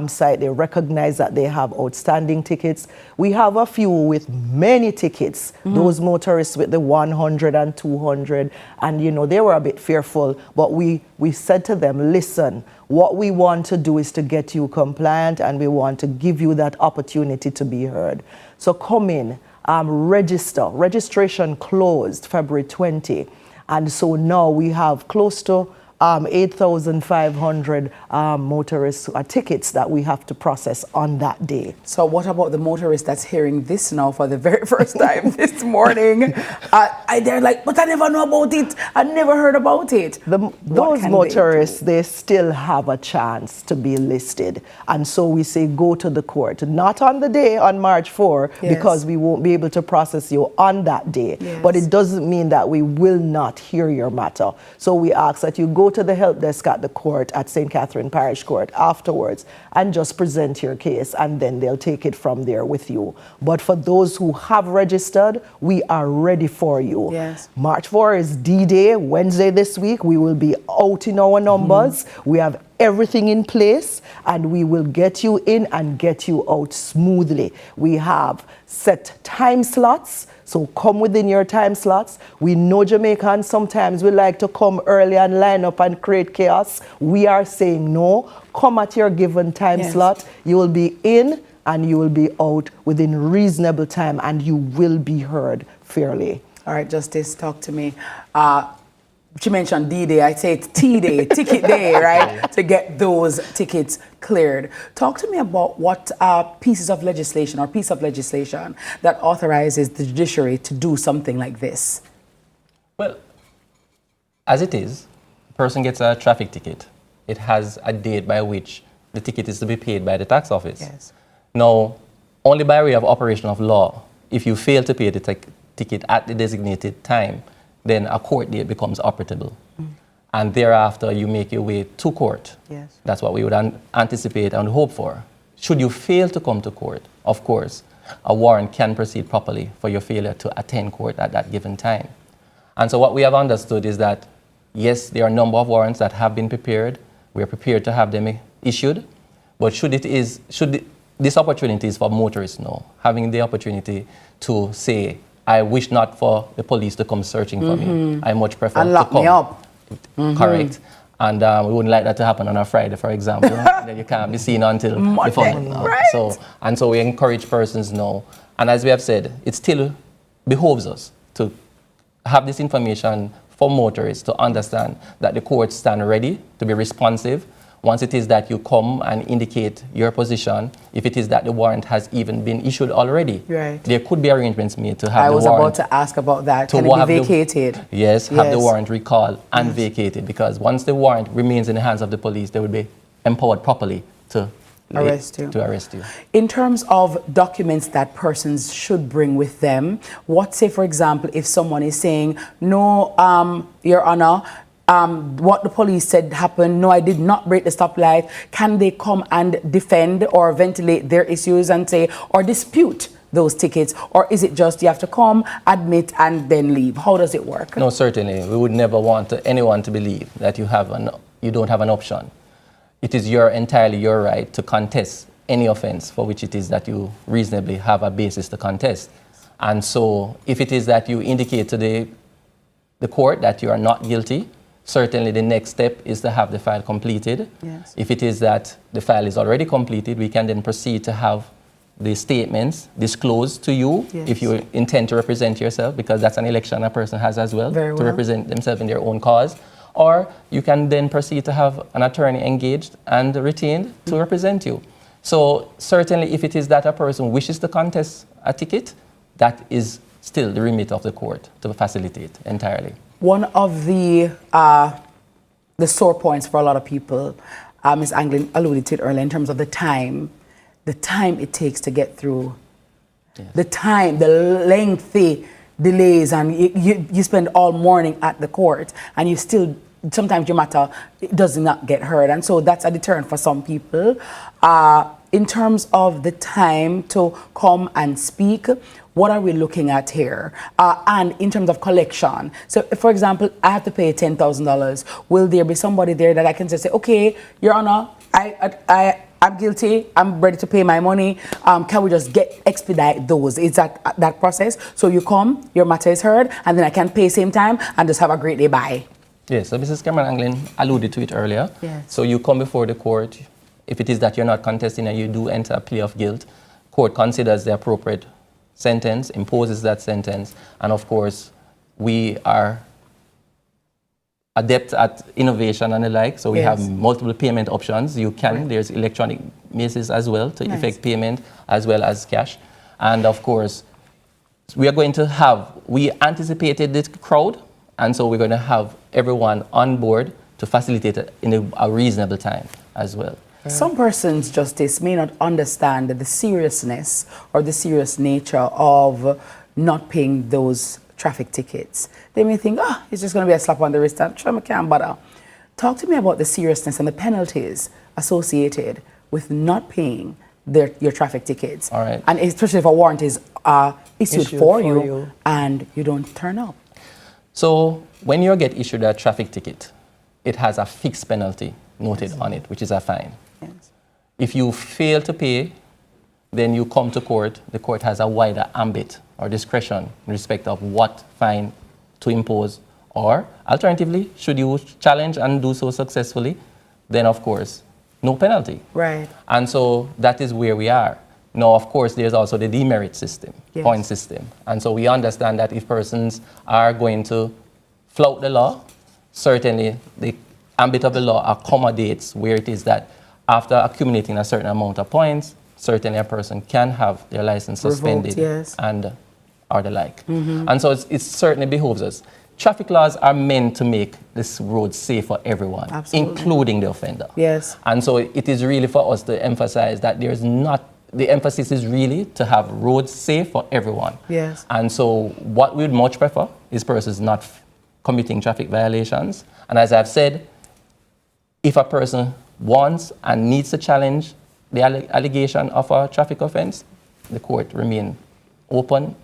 site. They recognize that they have outstanding tickets. We have a few with many tickets, those motorists with the 100 and 200, and they were a bit fearful, but we said to them, listen, what we want to do is to get you compliant, and we want to give you that opportunity to be heard. So come in, register. Registration closed February 20. And so now we have close to 8,500 motorists tickets that we have to process on that day. So what about the motorist that's hearing this now for the very first time this morning? They're like, but I never know about it. I never heard about it. Those motorists, they still have a chance to be listed. And so we say go to the court. Not on the day on March 4, because we won't be able to process you on that day. But it doesn't mean that we will not hear your matter. So we ask that you go to the help desk at the court at St. Catherine Parish Court afterwards and just present your case, and then they'll take it from there with you. But for those who have registered, we are ready for you. March 4 is D-Day, Wednesday this week. We will be out in our numbers. We have everything in place, and we will get you in and get you out smoothly. We have set time slots, so come within your time slots. We know Jamaicans sometimes we like to come early and line up and create chaos. We are saying no, come at your given time slot. You will be in and you will be out within reasonable time, and you will be heard fairly. All right, Justice, talk to me. She mentioned D-Day, I say it's T-Day, ticket day, right? To get those tickets cleared. Talk to me about what piece of legislation that authorizes the judiciary to do something like this. Well, as it is, a person gets a traffic ticket. It has a date by which the ticket is to be paid by the tax office. Now, only by way of operation of law, if you fail to pay the ticket at the designated time, then a court date becomes operable. And thereafter, you make your way to court. That's what we would anticipate and hope for. Should you fail to come to court, of course, a warrant can proceed properly for your failure to attend court at that given time. And so what we have understood is that, yes, there are a number of warrants that have been prepared. We are prepared to have them issued. But this opportunity is for motorists now, having the opportunity to say, I wish not for the police to come searching for me. I much prefer and lock to come. me up. Correct. And we wouldn't like that to happen on a Friday, for example. Then you can't be seen until Monday. So we encourage persons now. And as we have said, it still behoves us to have this information for motorists to understand that the courts stand ready to be responsive. Once it is that you come and indicate your position, if it is that the warrant has even been issued already, there could be arrangements made to have the warrant. I was about to ask about that. Can it be vacated? Have the warrant recalled and vacated, because once the warrant remains in the hands of the police, they will be empowered properly to arrest you. In terms of documents that persons should bring with them, what, say, for example, if someone is saying, no, Your Honor, what the police said happened, no, I did not break the stoplight, can they come and defend or ventilate their issues and say, or dispute those tickets? Or is it just you have to come, admit, and then leave? How does it work? No, certainly. We would never want anyone to believe that you don't have an option. It is entirely your right to contest any offense for which it is that you reasonably have a basis to contest. And so if it is that you indicate to the court that you are not guilty, certainly the next step is to have the file completed. If it is that the file is already completed, we can then proceed to have the statements disclosed to you if you intend to represent yourself, because that's an election a person has as well, to represent themselves in their own cause. Or you can then proceed to have an attorney engaged and retained to represent you. So certainly if it is that a person wishes to contest a ticket, that is still the remit of the court to facilitate entirely. One of the sore points for a lot of people, Ms. Anglin alluded to it earlier, in terms of the time it takes to get through, the lengthy delays, and you spend all morning at the court, and you still, sometimes your matter does not get heard, and so that's a deterrent for some people. In terms of the time to come and speak, what are we looking at here? And in terms of collection, so if, for example, I have to pay $10,000, will there be somebody there that I can just say, okay, Your Honor, I'm guilty, I'm ready to pay my money, can we just expedite those? Is that process? So you come, your matter is heard, and then I can pay same time and just have a great day, bye. Yes, so Mrs. Cameron Anglin alluded to it earlier. So you come before the court. If it is that you're not contesting and you do enter a plea of guilt, court considers the appropriate sentence, imposes that sentence, and of course, we are adept at innovation and the like. So we Yes. have multiple payment options. You can, there's electronic basis as well to Nice. effect payment as well as cash. And of course, we anticipated this crowd, and so we're going to have everyone on board to facilitate it in a reasonable time as well. Some persons, Justice, may not understand the seriousness or the serious nature of not paying those traffic tickets. They may think, it's just going to be a slap on the wrist, and I can't bother. Talk to me about the seriousness and the penalties associated with not paying your traffic tickets. All right. And especially if a warrant is issued for you and you don't turn up. So when you get issued a traffic ticket, it has a fixed penalty noted on it, which is a fine. Yes. If you fail to pay, then you come to court. The court has a wider ambit or discretion in respect of what fine to impose. Or alternatively, should you challenge and do so successfully, then of course, no penalty. Right. And so that is where we are. Now, of course, there's also the demerit system, Yes. point system. And so we understand that if persons are going to flout the law, certainly the ambit of the law accommodates where it is that after accumulating a certain amount of points, certainly a person can have their license suspended Revoked, yes. and or the like. Mhm. And so it certainly behoves us. Traffic laws are meant to make this road safe for everyone, Absolutely. including the offender. Yes. And so it is really for us to emphasize that the emphasis is really to have roads safe for everyone. Yes. And so what we'd much prefer is persons not committing traffic violations. And as I've said, if a person wants and needs to challenge the allegation of a traffic offense, the court remain open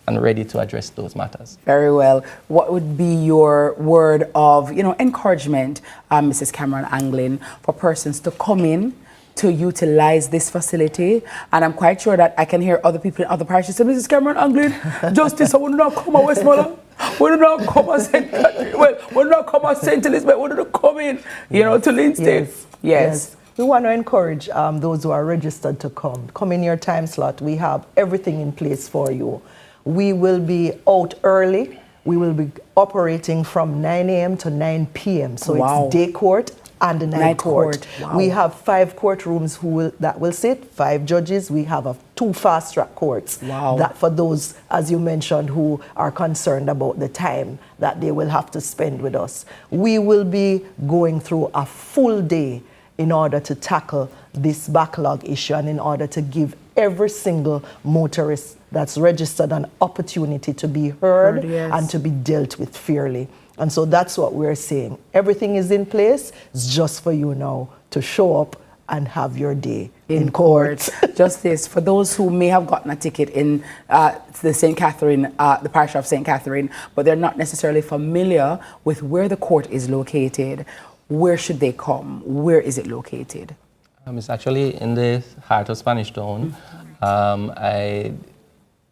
and ready to address those matters. Very well. What would be your word of, encouragement, Mrs. Cameron Anglin, for persons to come in to utilize this facility? And I'm quite sure that I can hear other people in other parishes say, Mrs. Cameron Anglin, Justice, I would not come to Westmoreland. We do not come to St. Catherine. Well, we do not come to St. Elizabeth. We do not come in, to Lindsay. Yes. We want to encourage those who are registered to come. Come in your time slot. We have everything in place for you. We will be out early. We will be operating from 9 a.m. to 9 p.m. So Wow. it's day court and the night court. Wow. We have 5 courtrooms that will sit, 5 judges. We have 2 fast-track courts. Wow. That for those, as you mentioned, who are concerned about the time that they will have to spend with us. We will be going through a full day in order to tackle this backlog issue and in order to give every single motorist that's registered an opportunity to be heard Yes. and to be dealt with fairly. And so that's what we're saying. Everything is in place. It's just for you now to show up and have your day in court. Justice, for those who may have gotten a ticket in the St. Catherine, the parish of St. Catherine, but they're not necessarily familiar with where the court is located, where should they come? Where is it located? It's actually in the heart of Spanish Town.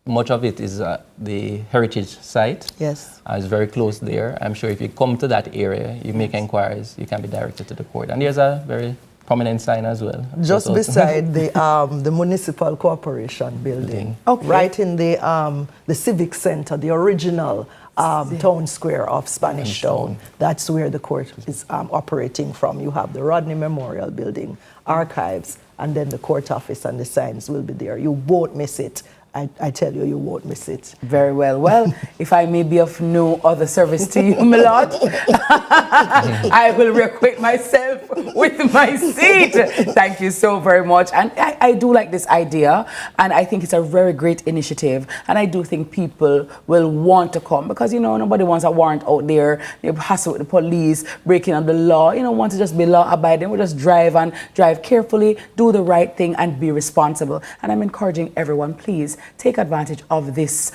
Much of it is the heritage site. Yes. It's very close there. I'm sure if you come to that area, you make inquiries, you can be directed to the court. And there's a very prominent sign as well. Just beside the municipal corporation building, Okay. right in the civic center, the original town square of Spanish Town. That's where the court is operating from. You have the Rodney Memorial Building, archives, and then the court office and the signs will be there. You won't miss it. I tell you, you won't miss it. Very well. Well, if I may be of no other service to you, my lord, I will reacquaint myself with my seat. Thank you so very much. And I do like this idea, and I think it's a very great initiative. And I do think people will want to come because, nobody wants a warrant out there. They hassle with the police, breaking up the law. Want to just be law-abiding. We just drive carefully, do the right thing, and be responsible. And I'm encouraging everyone, please, take advantage of this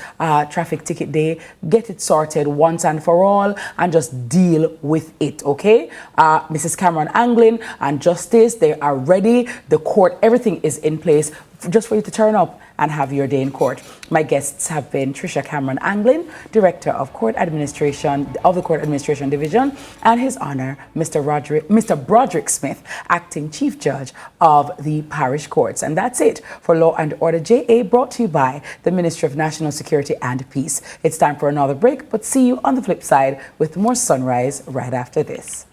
traffic ticket day, get it sorted once and for all, and just deal with it, okay? Mrs. Cameron Anglin and Justice, they are ready. The court, everything is in place just for you to turn up and have your day in court. My guests have been Tricia Cameron Anglin, Director of Court Administration of the Court Administration Division, and His Honor Mr. Broderick Smith, Acting Chief Judge of the Parish Courts. And that's it for Law and Order JA, brought to you by the Ministry of National Security and Peace. It's time for another break, but see you on the flip side with more Sunrise right after this.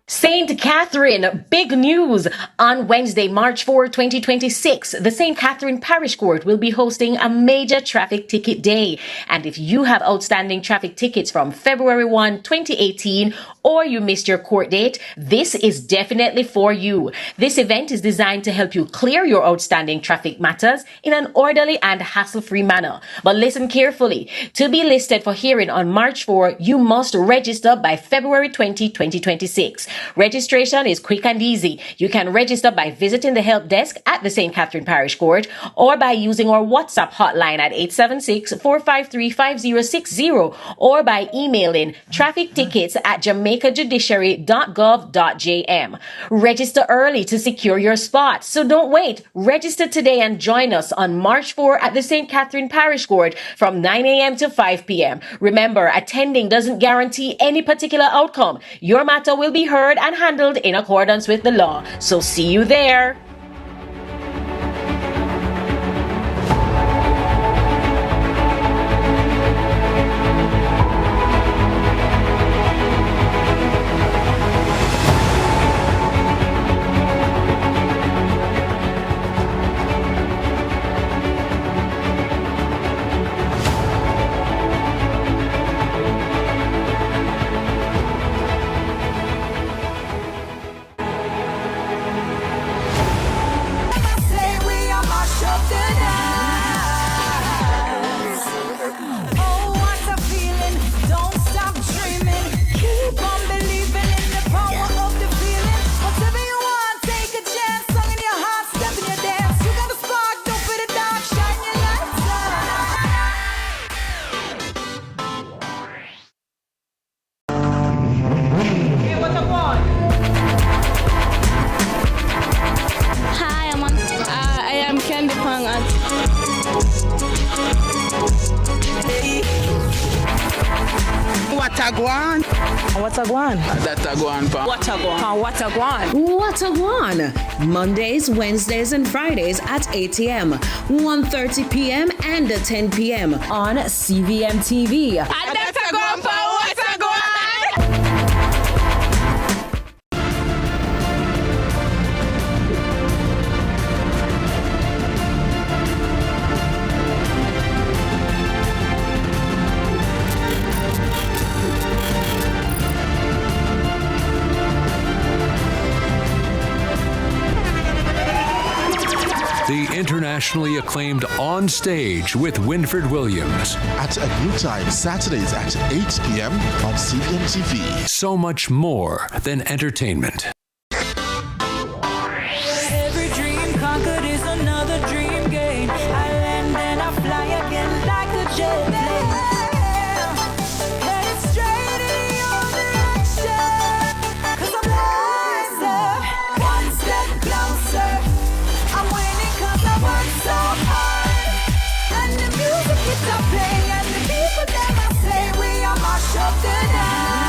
St. Catherine, big news! On Wednesday, March 4, 2026, the St. Catherine Parish Court will be hosting a major traffic ticket day. And if you have outstanding traffic tickets from February 1, 2018, or you missed your court date, this is definitely for you. This event is designed to help you clear your outstanding traffic matters in an orderly and hassle-free manner. But listen carefully. To be listed for hearing on March 4, you must register by February 20, 2026. Registration is quick and easy. You can register by visiting the help desk at the St. Catherine Parish Court or by using our WhatsApp hotline at 876-453-5060 or by emailing traffictickets@jamaicajudiciary.gov.jm. Register early to secure your spot. So don't wait. Register today and join us on March 4 at the St. Catherine Parish Court from 9 a.m. to 5 p.m. Remember, attending doesn't guarantee any particular outcome. Your matter will be heard and handled in accordance with the law. So see you there. Watagwan. Mondays, Wednesdays, and Fridays at 8 a.m., 1:30 p.m., and 10 p.m. on CVM TV. The internationally acclaimed On Stage with Winfred Williams. At a new time, Saturdays at 8 p.m. on CVM TV. So much more than entertainment. Every dream conquered is another dream gained. I land and I fly again like a jet plane. Headed straight in your direction. 'Cause I'm wiser, one step closer. I'm winning 'cause I work so hard. And the music keeps on playing, and the people them I say we are mash up the night.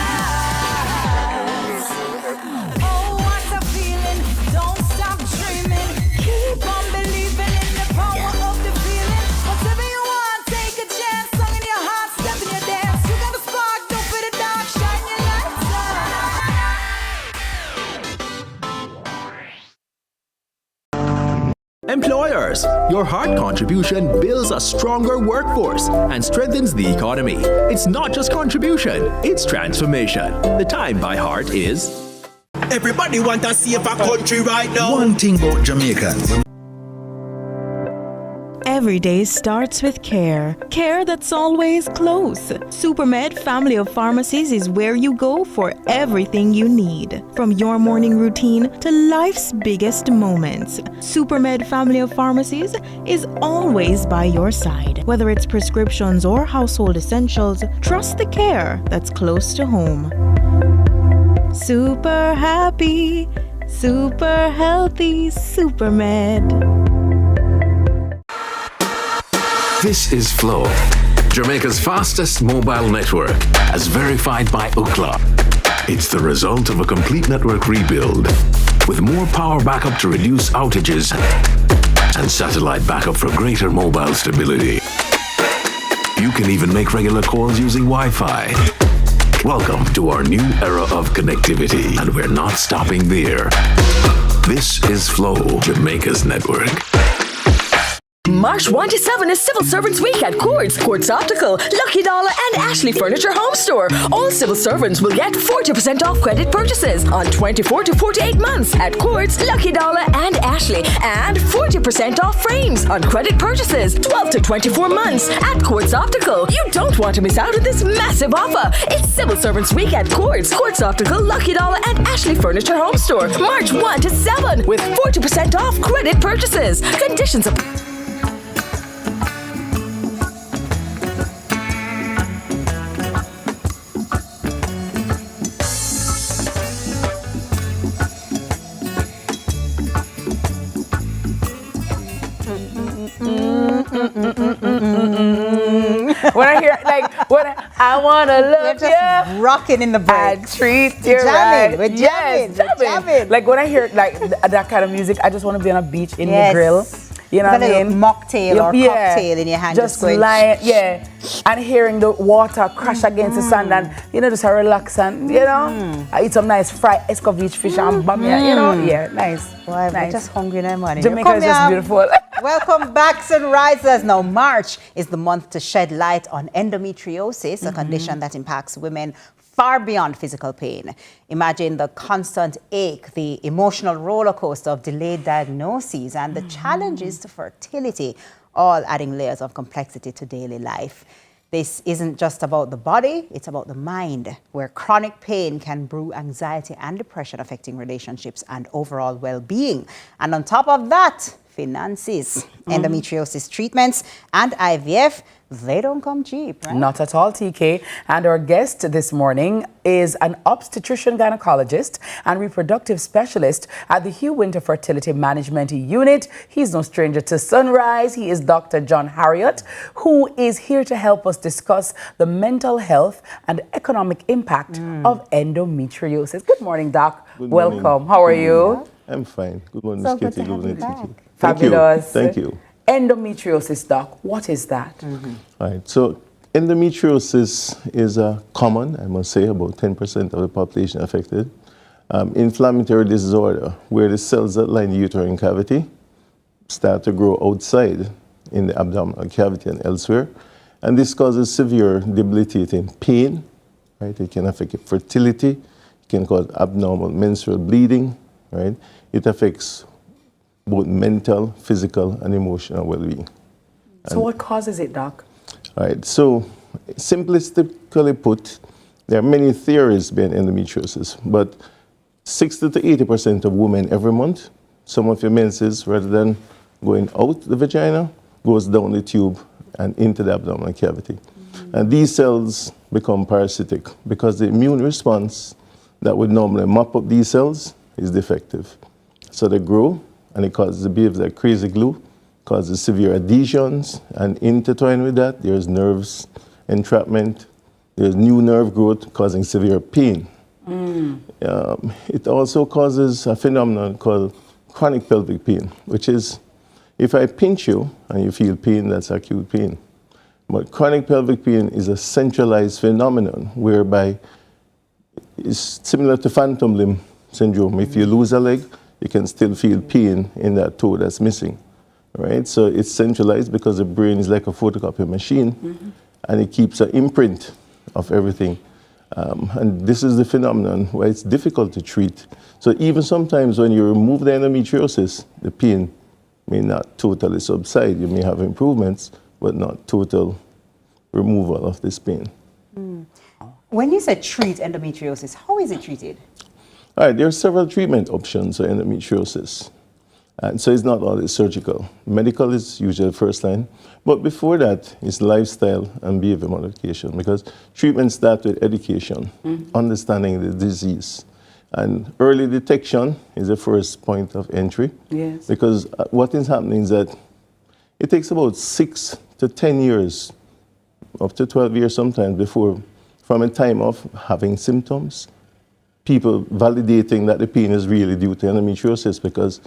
Oh, what a feeling! Don't stop dreaming. Keep on believing in the power of the feeling. Whatever you want, take a chance. Song in your heart, step in your dance. You got a spark, don't fit it dark. Shine your lights Employers, your hard contribution builds a stronger workforce and strengthens the economy. It's not just contribution, it's transformation. The time by heart is... Everybody want to see if a country right now. One thing about Jamaicans. Every day starts with care. Care that's always close. Supermed Family of Pharmacies is where you go for everything you need. From your morning routine to life's biggest moments. Supermed Family of Pharmacies is always by your side. Whether it's prescriptions or household essentials, trust the care that's close to home. Super happy. Super healthy, super med. This is Flow, Jamaica's fastest mobile network, as verified by Ookla. It's the result of a complete network rebuild, with more power backup to reduce outages and satellite backup for greater mobile stability. You can even make regular calls using Wi-Fi. Welcome to our new era of connectivity, and we're not stopping there. This is Flow, Jamaica's network. March 1 to 7 is Civil Servants Week at Quartz, Quartz Optical, Lucky Dollar, and Ashley Furniture Home Store. All civil servants will get 40% off credit purchases on 24 to 48 months at Quartz, Lucky Dollar, and Ashley, and 40% off frames on credit purchases 12 to 24 months at Quartz Optical. You don't want to miss out on this massive offer. It's Civil Servants Week at Quartz, Quartz Optical, Lucky Dollar, and Ashley Furniture Home Store. March 1 to 7 with 40% off credit purchases. Conditions apply. When I hear I wanna love you, rocking in the break. I treat you right. We're jamming. Yes, jamming. Like when I hear that kind of music, I just want to be on a beach in the grill. You know what I mean? Mocktail or cocktail in your hand. Just lying, and hearing the water crash against the sand, and just relax and I eat some nice fried escovitch fish and bamia. Nice. Well, nice. we're just hungry in the morning. Jamaica is just beautiful. Welcome back, Sunrisers. Now, March is the month to shed light on endometriosis, a condition that impacts women far beyond physical pain. Imagine the constant ache, the emotional roller coaster of delayed diagnoses, and the challenges to fertility, all adding layers of complexity to daily life. This isn't just about the body, it's about the mind, where chronic pain can brew anxiety and depression, affecting relationships and overall well-being. And on top of that, finances, endometriosis treatments, and IVF, they don't come cheap, right? Not at all, TK. And our guest this morning is an obstetrician gynecologist and reproductive specialist at the Hugh Winter Fertility Management Unit. He's no stranger to Sunrise. He is Dr. John Harriott, who is here to help us discuss the mental health and economic impact of endometriosis. Good morning, Doc. Good morning. Welcome. How are you? I'm fine. Good morning, Miss Kitty. Good morning, TK. Fabulous. Thank you. Endometriosis, Doc, what is that? All right, so endometriosis is common, I must say, about 10% of the population affected. Inflammatory disorder, where the cells that line the uterine cavity start to grow outside in the abdominal cavity and elsewhere. And this causes severe debilitating pain, right? It can affect fertility, it can cause abnormal menstrual bleeding, right? It affects both mental, physical, and emotional well-being. So what causes it, Doc? All right, so simplistically put, there are many theories behind endometriosis, but 60 to 80% of women every month, some of your menses, rather than going out the vagina, goes down the tube and into the abdominal cavity. And these cells become parasitic because the immune response that would normally mop up these cells is defective. So they grow, and it causes the behavior like crazy glue, causes severe adhesions, and intertwined with that, there's nerves entrapment, there's new nerve growth causing severe pain. It also causes a phenomenon called chronic pelvic pain, which is if I pinch you and you feel pain, that's acute pain. But chronic pelvic pain is a centralized phenomenon whereby it's similar to phantom limb syndrome. If you lose a leg, you can still feel pain in that toe that's missing, right? So it's centralized because the brain is like a photocopy machine, and it keeps an imprint of everything. And this is the phenomenon where it's difficult to treat. So even sometimes when you remove the endometriosis, the pain may not totally subside. You may have improvements, but not total removal of this pain. When you say treat endometriosis, how is it treated? All right, there are several treatment options for endometriosis. And so it's not always surgical. Medical is usually first line. But before that, it's lifestyle and behavior modification, because treatment starts with education, understanding the disease. And early detection is the first point of entry. Yes. Because what is happening is that it takes about 6 to 10 years, up to 12 years sometimes, before, from a time of having symptoms, people validating that the pain is really due to endometriosis, because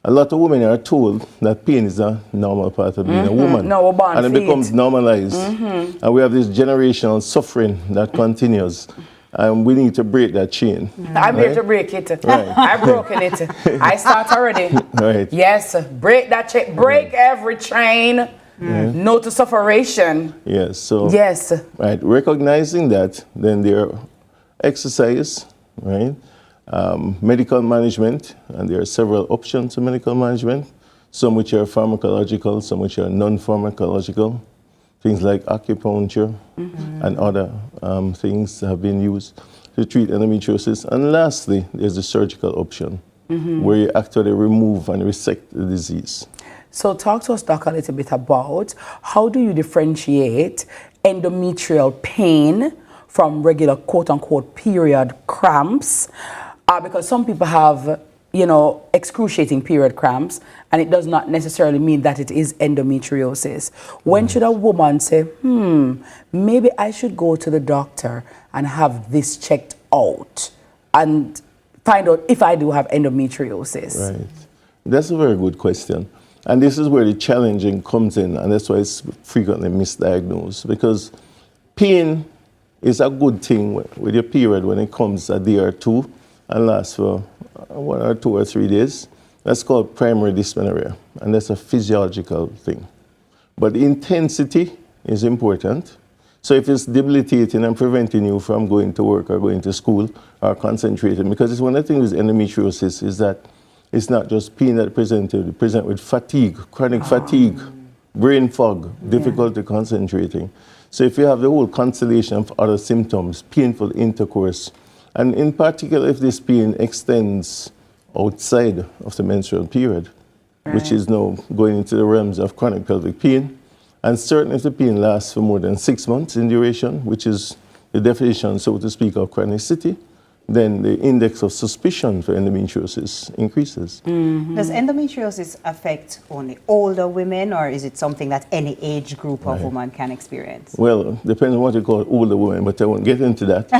a lot of women are told that pain is a normal part of being a woman. No, we're born and it fit. becomes normalized. And we have this generational suffering that continues. And we need to break that chain. I'm here to break it. Right. I've broken it. I start already. Right. Yes, break that chain. Break every chain. No to sufferation. Yes. So. Yes. Right. Recognizing that, then there are exercise, right? Medical management, and there are several options of medical management. Some which are pharmacological, some which are non-pharmacological. Things like acupuncture and other things have been used to treat endometriosis. And lastly, there's the surgical option, where you actually remove and resect the disease. So talk to us, Doc, a little bit about how do you differentiate endometrial pain from regular quote-unquote period cramps? Because some people have, you know, excruciating period cramps, and it does not necessarily mean that it is endometriosis. When should a woman say, maybe I should go to the doctor and have this checked out and find out if I do have endometriosis? Right. That's a very good question. And this is where the challenging comes in, and that's why it's frequently misdiagnosed, because pain is a good thing with your period when it comes a day or two and lasts for 1 or 2 or 3 days. That's called primary dysmenorrhea, and that's a physiological thing. But the intensity is important. So if it's debilitating and preventing you from going to work or going to school or concentrating, because it's one of the things with endometriosis is that it's not just pain that present with fatigue, chronic fatigue, brain fog, difficulty concentrating. So if you have the whole constellation of other symptoms, painful intercourse, and in particular if this pain extends outside of the menstrual period, which is now going into the realms of chronic pelvic pain, and certainly if the pain lasts for more than 6 months in duration, which is the definition, so to speak, of chronicity, then the index of suspicion for endometriosis increases. Does endometriosis affect only older women, or is it something that any age group of women can experience? Well, depends on what you call older women, but I won't get into that.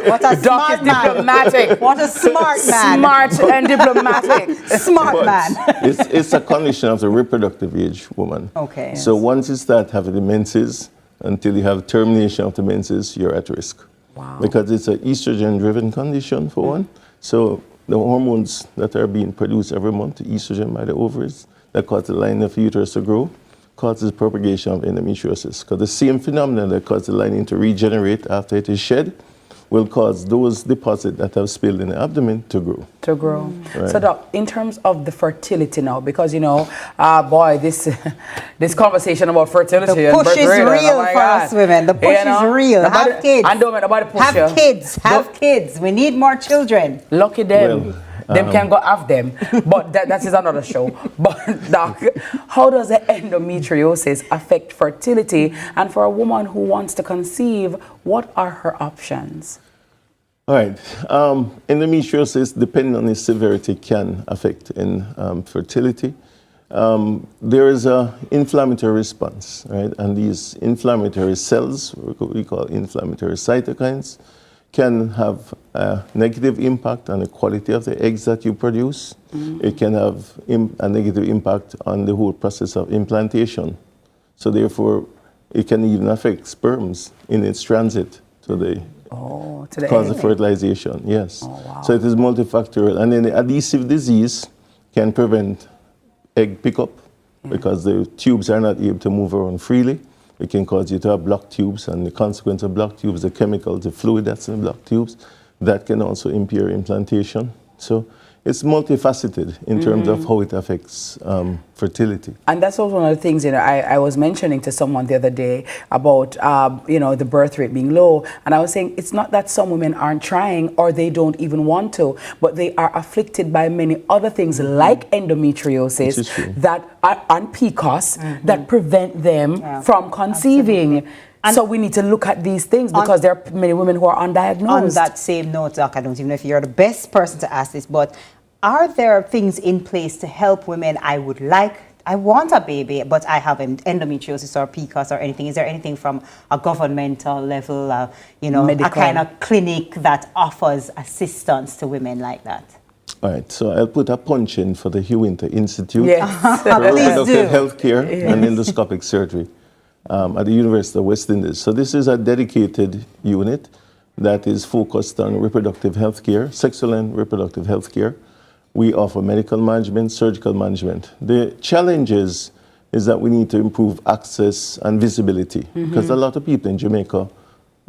What a smart man. Diplomatic. What a smart man. Smart and diplomatic. Smart man. It's a condition of the reproductive age woman. Okay. So once you start having the menses, until you have termination of the menses, you're at risk. Wow. Because it's an estrogen-driven condition, for one. So the hormones that are being produced every month, estrogen by the ovaries, that cause the lining of the uterus to grow, causes propagation of endometriosis. Because the same phenomenon that causes the lining to regenerate after it is shed will cause those deposits that have spilled in the abdomen to grow. Right. So, Doc, in terms of the fertility now, because, you know, boy, this conversation about fertility. The push is real for us women. The push is real. Have kids. And don't nobody push have kids. Have kids. We need more children. Lucky them. Them can go have them. But that is another show. But, Doc, how does the endometriosis affect fertility? And for a woman who wants to conceive, what are her options? All right. Endometriosis, depending on its severity, can affect in fertility. There is an inflammatory response, right? And these inflammatory cells, we call inflammatory cytokines, can have a negative impact on the quality of the eggs that you produce. It can have a negative impact on the whole process of implantation. So therefore, it can even affect sperms in its transit to the cause of fertilization. Yes. Oh, wow. So it is multifactorial. And then the adhesive disease can prevent egg pickup because the tubes are not able to move around freely. It can cause you to have blocked tubes, and the consequence of blocked tubes, the chemicals, the fluid that's in the blocked tubes, that can also impair implantation. So it's multifaceted in terms of how it affects fertility. And that's also one of the things, you know, I was mentioning to someone the other day about, you know, the birth rate being low. And I was saying it's not that some women aren't trying or they don't even want to, but they are afflicted by many other things like endometriosis that are, and PCOS that prevent them from conceiving. So we need to look at these things because there are many women who are undiagnosed. On that same note, Doc, I don't even know if you're the best person to ask this, but are there things in place to help women? I want a baby, but I have endometriosis or PCOS or anything. Is there anything from a governmental level, Medical. a kind of clinic that offers assistance to women like that? All right, so I'll put a punch in for the Hugh Winter Institute Yes. for Please do. reproductive health care and endoscopic surgery at the University of West Indies. So this is a dedicated unit that is focused on reproductive health care, sexual and reproductive health care. We offer medical management, surgical management. The challenge is that we need to improve access and visibility because a lot of people in Jamaica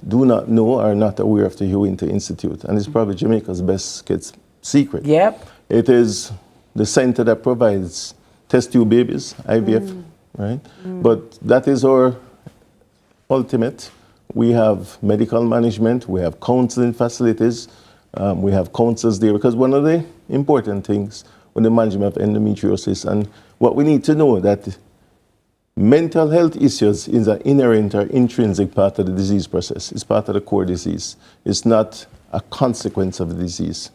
do not know or are not aware of the Hugh Winter Institute, and it's probably Jamaica's best kept secret. Yep. It is the center that provides test tube babies, IVF, right? But that is our ultimate. We have medical management, we have counseling facilities, we have counselors there, because one of the important things with the management of endometriosis, and what we need to know that mental health issues is an inherent or intrinsic part of the disease process. It's part of the core disease. It's not a consequence of the disease,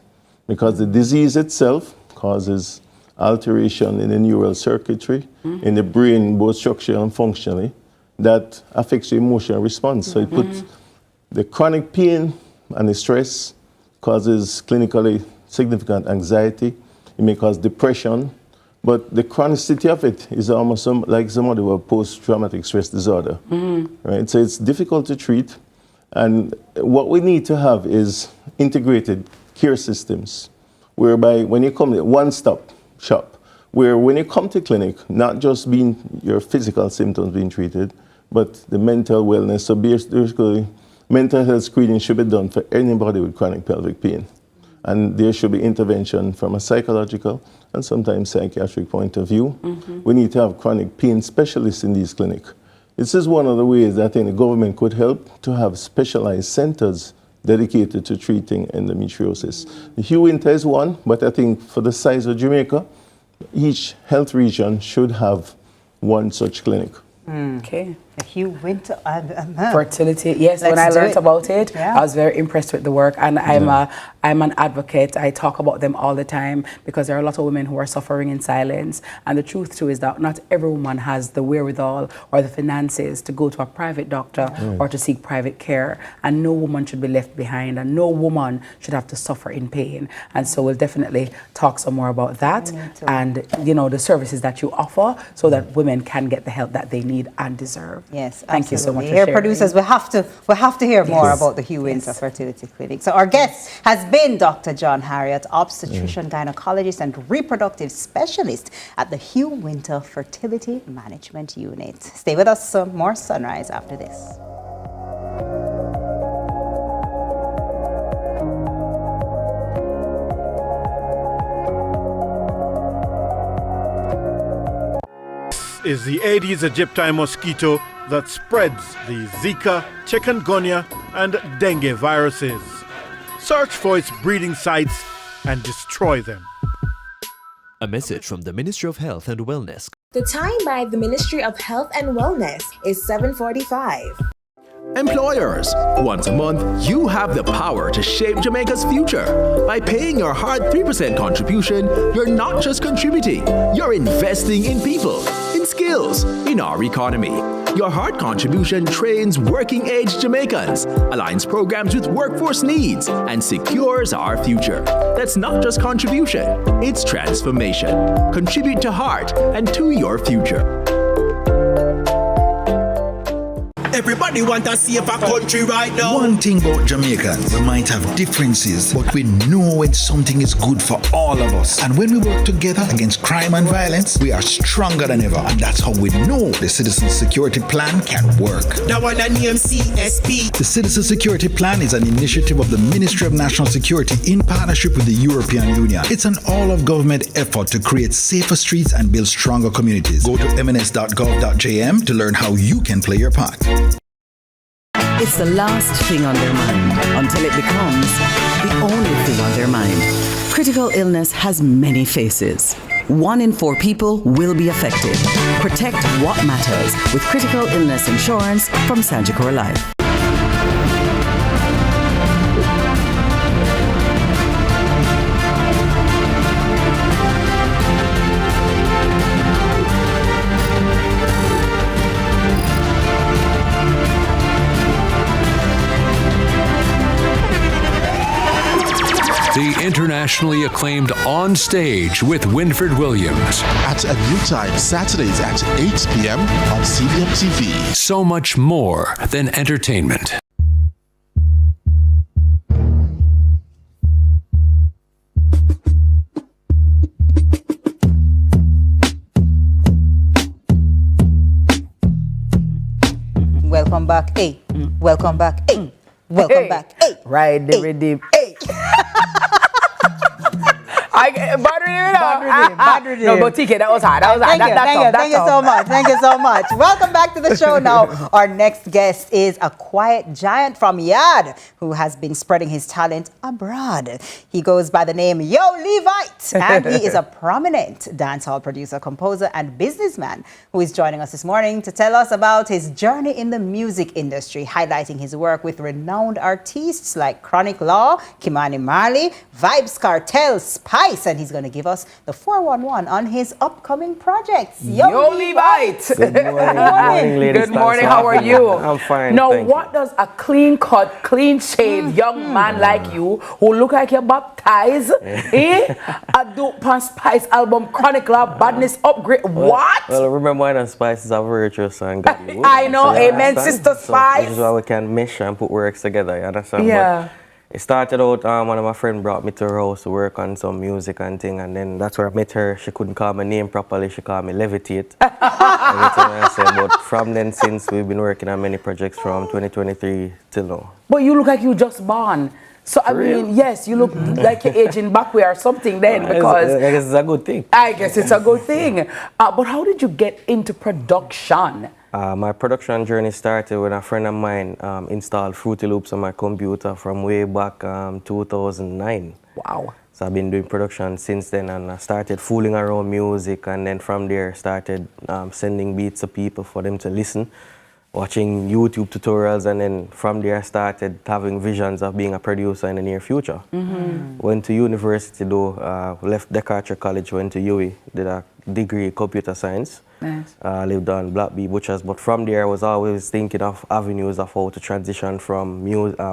because the disease itself causes alteration in the neural circuitry, in the brain, both structurally and functionally, that affects your emotional response. So it puts the chronic pain and the stress causes clinically significant anxiety. It may cause depression, but the chronicity of it is almost like somebody with a post-traumatic stress disorder, right? So it's difficult to treat, and what we need to have is integrated care systems, whereby when you come to one-stop shop, where when you come to clinic, not just being your physical symptoms being treated, but the mental wellness. So basically, mental health screening should be done for anybody with chronic pelvic pain. And there should be intervention from a psychological and sometimes psychiatric point of view. We need to have chronic pain specialists in these clinics. This is one of the ways that I think the government could help to have specialized centers dedicated to treating endometriosis. The Hugh Winter is one, but I think for the size of Jamaica, each health region should have one such clinic. Okay. The Hugh Winter. Fertility. Yes, when I learned about it, I was very impressed with the work, and I'm an advocate. I talk about them all the time because there are a lot of women who are suffering in silence. And the truth too is that not every woman has the wherewithal or the finances to go to a private doctor or to seek private care. And no woman should be left behind, and no woman should have to suffer in pain. And so we'll definitely talk some more about that and the services that you offer so that women can get the help that they need and deserve. Yes, thank you so much. Here, producers, we have to hear more about the Hugh Winter Fertility Clinic. So our guest has been Dr. John Harriott, obstetrician, gynecologist, and reproductive specialist at the Hugh Winter Fertility Management Unit. Stay with us, some more Sunrise after this. Is the Aedes aegypti mosquito that spreads the Zika, chikungunya, and dengue viruses. Search for its breeding sites and destroy them. A message from the Ministry of Health and Wellness. The time by the Ministry of Health and Wellness is 7:45. Employers, once a month, you have the power to shape Jamaica's future. By paying your hard 3% contribution, you're not just contributing, you're investing in people, in skills, in our economy. Your hard contribution trains working-age Jamaicans, aligns programs with workforce needs, and secures our future. That's not just contribution, it's transformation. Contribute to heart and to your future. Everybody want to see if a country right now. One thing about Jamaica, we might have differences, but we know when something is good for all of us. And when we work together against crime and violence, we are stronger than ever. And that's how we know the Citizen Security Plan can work. That one that name CSP. The Citizen Security Plan is an initiative of the Ministry of National Security in partnership with the European Union. It's an all-of-government effort to create safer streets and build stronger communities. Go to mns.gov.jm to learn how you can play your part. It's the last thing on their mind until it becomes the only thing on their mind. Critical illness has many faces. 1 in 4 people will be affected. Protect what matters with critical illness insurance from Sagicor Life. The internationally acclaimed On Stage with Winford Williams. At a new time, Saturdays at 8 p.m. on CVM TV. So much more than entertainment. Welcome back, hey. Welcome back, hey. Welcome back, hey. Ride the rhythm, hey. Bad rhythm. No, but TK, that was hard. That was hard. Thank you so much. Thank you so much. Welcome back to the show now. Our next guest is a quiet giant from Yard who has been spreading his talent abroad. He goes by the name Yo Levite, and he is a prominent dancehall producer, composer, and businessman who is joining us this morning to tell us about his journey in the music industry, highlighting his work with renowned artists like Chronic Law, Kimani Marley, Vibes Cartel, Spice, and he's going to give us the 411 on his upcoming projects. Yo Levite! Good morning, ladies. Good morning, how are you? I'm fine. Now, what does a clean cut, clean shaved young man like you, who look like you're baptized, a Dope and Spice album, Chronic Law, Badness Upgrade? What? Well, remember when Spice is a virtuous and godly woman. I know, So, you amen, understand? Sister So Spice. this is why we can mesh and put works together, you understand? Yeah. But it started out, one of my friends brought me to her house to work on some music and thing, and then that's where I met her. She couldn't call my name properly, she called me Levitate. I said, but from then since, we've been working on many projects from 2023 till now. But you look like you just born. So, I mean, yes, you look like you're aging backway or something then, because I guess it's a good thing. I guess it's a good thing. But how did you get into production? My production journey started when a friend of mine installed Fruity Loops on my computer from way back 2009. Wow. So I've been doing production since then, and I started fooling around music, and then from there started sending beats to people for them to listen, watching YouTube tutorials, and then from there I started having visions of being a producer in the near future. Went to university though, left Decatur College, went to UWI, did a degree in computer science. Nice. Lived on Black Bee Butchers, but from there I was always thinking of avenues of how to transition from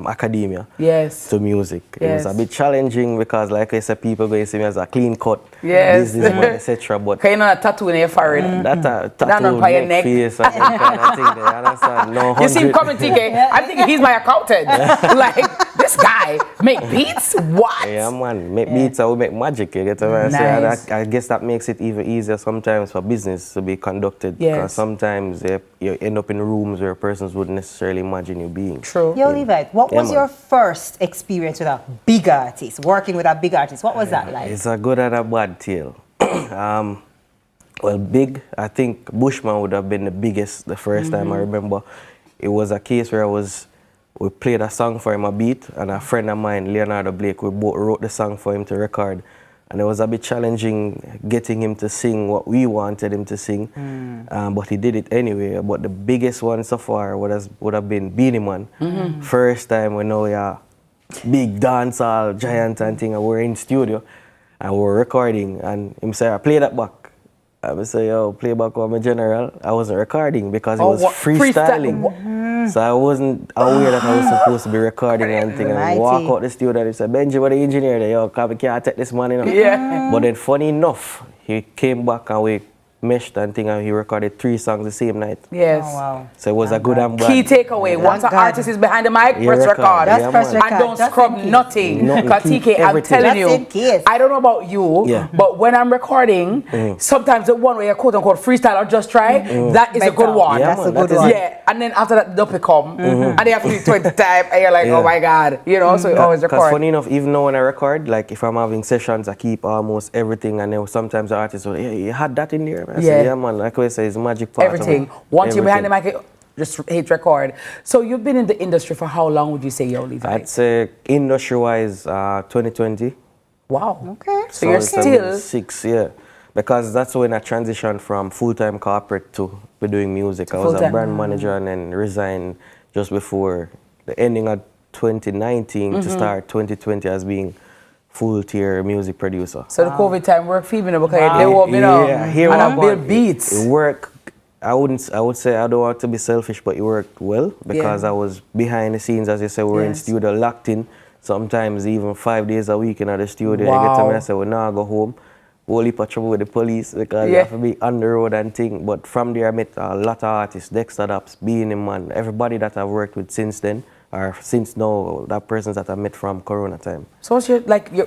academia Yes. to music. It was Yes. a bit challenging because, like I said, people may see me as a clean cut, Yes. businessman, etc. But Can you not a tattoo in your forehead? that tattoo, Not on your neck. face, and that kind of thing, there, you understand? No, You see him 100 coming, TK. I'm thinking he's my accountant. Like, this guy make beats? What? Yeah, man. Make beats, I will make magic. You get what I'm saying? Nice. And I guess that makes it even easier sometimes for business to be conducted. Yes. Because sometimes you end up in rooms where persons wouldn't necessarily imagine you being. True. Yo, Levite, what was man. your first experience with a big artist, working with a big artist? What was that like? It's a good and a bad tale. Well, big, I think Bushman would have been the biggest the first time I remember. It was a case where we played a song for him, a beat, and a friend of mine, Leonardo Blake, we both wrote the song for him to record. And it was a bit challenging getting him to sing what we wanted him to sing, but he did it anyway. But the biggest one so far would have been Beanie Man. First time we know big dancehall giant and thing, and we're in studio and we're recording, and him say, play that back. I say, yo, play back on my general. I wasn't recording because it was freestyling. So I wasn't aware that I was supposed to be recording and thing. And I walk out the studio and he said, Benji, what the engineer there? Yo, we can't take this man, you know. Yeah. But then funny enough, he came back and we meshed and thing, and he recorded 3 songs the same night. Yes. Oh, wow. So it was a good and bad. Key takeaway, once an artist is behind the mic, press record. Just press record. And don't Just scrub in case. nothing. Nothing. Because TK, I'm Everything. telling Just in you, case. I don't know about you, but when I'm recording, sometimes the one where you quote unquote freestyle or just try, that is a good one. Yeah, That's a man, good one. Yeah, and then after that, the duppy come, and they have to do 20 times, and you're like, oh my God, you know, so you always Because record. funny enough, even though when I record, like if I'm having sessions, I keep almost everything, and then sometimes the artist will, yeah, you had that in there. I say, yeah, man, like I say, it's magic part Everything. of it. Once you're behind the mic, just hit record. So you've been in the industry for how long would you say, Yo Levite? I'd say industry-wise, 2020. Wow. Okay. So you're it's still 6, yeah. because that's when I transitioned from full-time corporate to be doing music. I was a full-time. brand manager and then resigned just before the ending of 2019 to start 2020 as being full-tier music producer. So the COVID time work for me because they want me now. Here and I build beats. It work. I would say I don't want to be selfish, but it worked well because I was behind the scenes, as you say, we were in studio locked in. Sometimes even 5 days a week in the studio. I get to me and say, well, now I go home. Whole heap of trouble with the police because you have to be on the road and thing. But from there I met a lot of artists, Dexter Daps, Beanie Man, everybody that I've worked with since then, or since now, that persons that I met from Corona time. So what's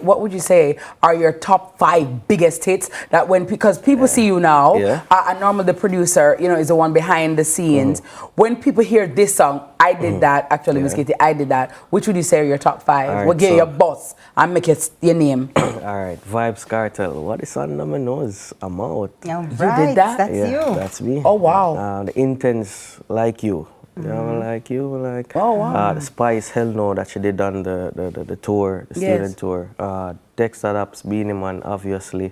what would you say are your top 5 biggest hits that because people see you now, and normally the producer, is the one behind the scenes. When people hear this song, I did that, actually, Miss Kitty, I did that. Which would you say are your top 5? Right, We'll give you a boss and make it your name. All right, Vibes Cartel. What is on my nose? I'm out. Yeah, you did that? That's you. That's me. Oh, wow. The Intense, Like You. Like You, like. Oh, wow. The Spice, Hell No, that she did on the tour, the student tour. Dexter Daps, Beanie Man, obviously.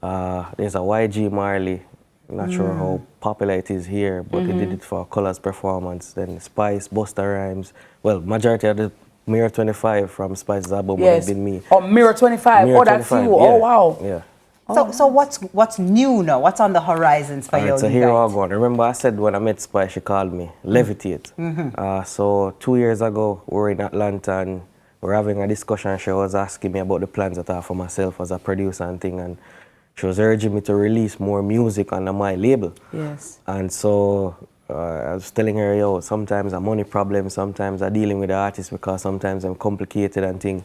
There's a YG Marley. I'm not sure how popular it is here, but he did it for a Colors performance. Then Spice, Busta Rhymes. Well, majority of the Mirror 25 from Spice's album would have been me. Oh, Mirror 25. Mirror That's 25, you. Oh, wow. Yeah. So what's new now? What's on the horizons for you? So here I go. Remember I said when I met Spice, she called me Levitate. So 2 years ago, we were in Atlanta and we were having a discussion. She was asking me about the plans that I have for myself as a producer and thing. And she was urging me to release more music under my label. Yes. And so I was telling her, yo, sometimes a money problem, sometimes I'm dealing with the artist because sometimes I'm complicated and thing.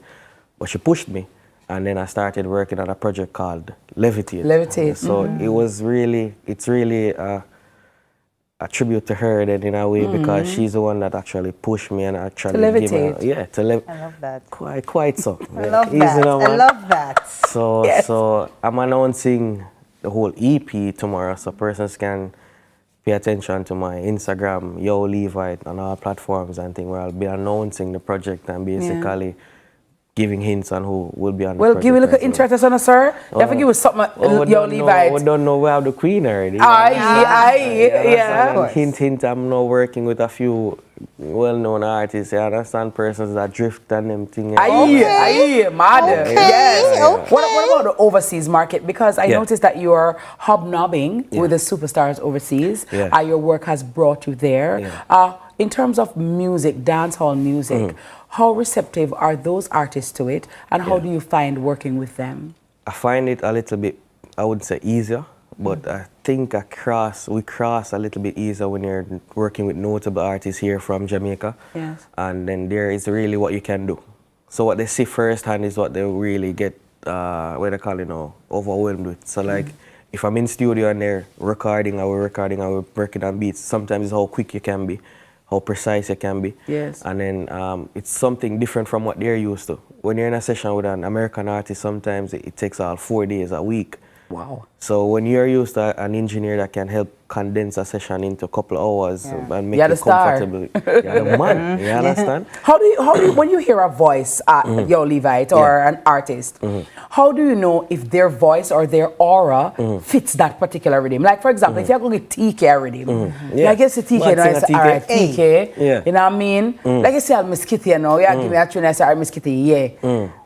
But she pushed me. And then I started working on a project called Levitate. Levitate. So it's really a tribute to her then in a way because she's the one that actually pushed me and actually levitate. To levitate. I love that. Quite so. I love that. I love that. So I'm announcing the whole EP tomorrow, so persons can pay attention to my Instagram, Yo Levite, on all platforms and things where I'll be announcing the project and basically giving hints on who will be on the project. Well, give me a look at interest on us, sir. You have to give us something, Yo Levite. We don't know we have the queen already. Yeah. Hint, I'm now working with a few well-known artists. You understand, persons that drift and them things. Madam. Yes. Okay. What about the overseas market? Because I noticed that you're hobnobbing with the superstars overseas. Your work has brought you there. In terms of music, dancehall music, how receptive are those artists to it, and how do you find working with them? I find it a little bit, I would say, easier, but I think we cross a little bit easier when you're working with notable artists here from Jamaica. Yes. And then there is really what you can do. So what they see firsthand is what they really get, what they call, overwhelmed with. So like, if I'm in studio and they're recording, I will working on beats, sometimes it's how quick you can be, how precise it can be. Yes. And then it's something different from what they're used to. When you're in a session with an American artist, sometimes it takes all 4 days, a week. Wow. So when you're used to an engineer that can help condense a session into a couple of hours and make it comfortable, you're the man. You understand? How do you when you hear a voice, Yo Levite or an artist, how do you know if their voice or their aura fits that particular rhythm? Like for example, if you're going to TK a rhythm, I guess the TK now is alright, TK. You know what I mean? Like I say, Miss Kitty, give me a tune, I say, Miss Kitty,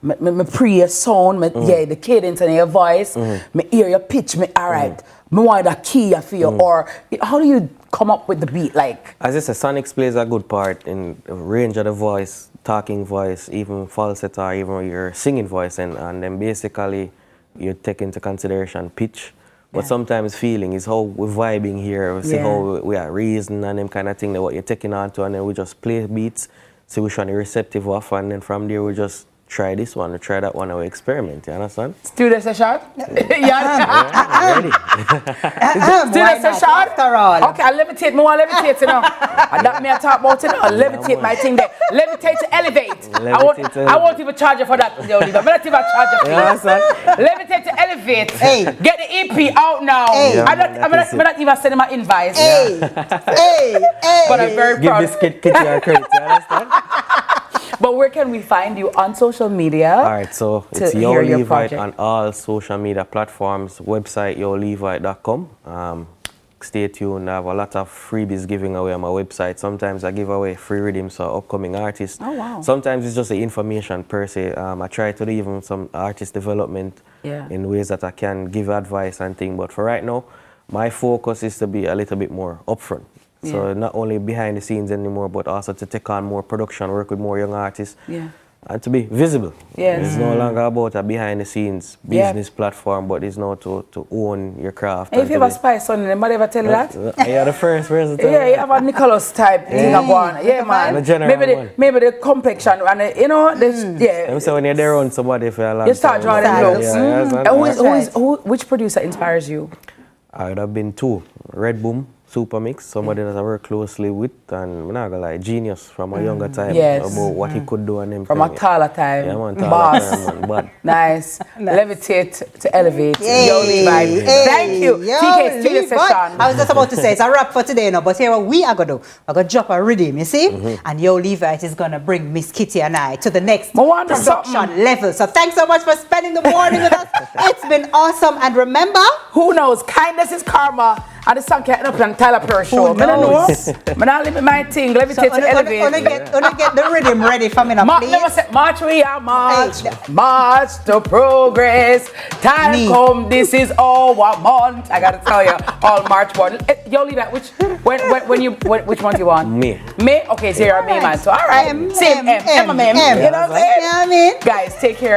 me pre your sound, the cadence in your voice, me hear your pitch, me alright. Me want that key I feel, or how do you come up with the beat? Like, as I said, Sonics plays a good part in the range of the voice, talking voice, even falsetto, even your singing voice, and then basically you take into consideration pitch, but sometimes feeling is how we're vibing here. We see how we are reason and them kind of thing that what you're taking on to, and then we just play beats, see which one you're receptive of, and then from there we just try this one or try that one, or experiment, you understand? Students a shot? Ready. Students a shot? After all. Okay, I levitate, I want to levitate, And that me I talk about, I levitate my thing there. Levitate to elevate. I won't even charge you for that, I'm not even charge you for that. Levitate to elevate. Get the EP out now. I'm not even sending my invites. But I'm very proud. Give this kid your credit, you understand? But where can we find you on social media? All right, so it's Yo hear your Levite project? on all social media platforms, website yolevite.com. Stay tuned. I have a lot of freebies giving away on my website. Sometimes I give away free rhythms for upcoming artists. Oh, wow. Sometimes it's just the information per se. I try to do even some artist development in ways that I can give advice and things. But for right now, my focus is to be a little bit more upfront. So not only behind the scenes anymore, but also to take on more production, work with more young artists. And to be visible. Yes. It's no longer about a behind the scenes business platform, but it's now to own your craft. Hey, if you have a spy son, anybody ever tell you that? Yeah, the first person. Yeah, you have a Nicholas type thing going on. Yeah, man. Maybe the complexion and you know, this, I'm saying when you're there on somebody for a long you start drawing them looks. And which producer inspires you? I would have been two. Red Boom, Super Mix, somebody that I work closely with, and I'm not gonna lie, genius from a younger time about what he could do and him. From a taller time. Yeah, man, Boss. time, man. Nice. Levitate to elevate. Yo, Levi. Thank you. TK, studio session. I was just about to say, it's a wrap for today now, but here what we are going to do. We're going to drop a rhythm, you see? And Yo Levite is going to bring Miss Kitty and I to the next production level. So thanks so much for spending the morning with us. It's been awesome. And remember, who knows? Kindness is karma. And the song can't up on Tyler Perry show. I don't know. I'm not living my thing. Levitate to elevate. Only get the rhythm ready for me now, please. Never said March we are March. March to progress. Time come. This is our month. I gotta tell you, all March 1. Yo, leave that. Which month you want? May. May. Okay, so you're a May man. So all right. Same M. You know what I'm saying? Yeah, I mean. Guys, take care.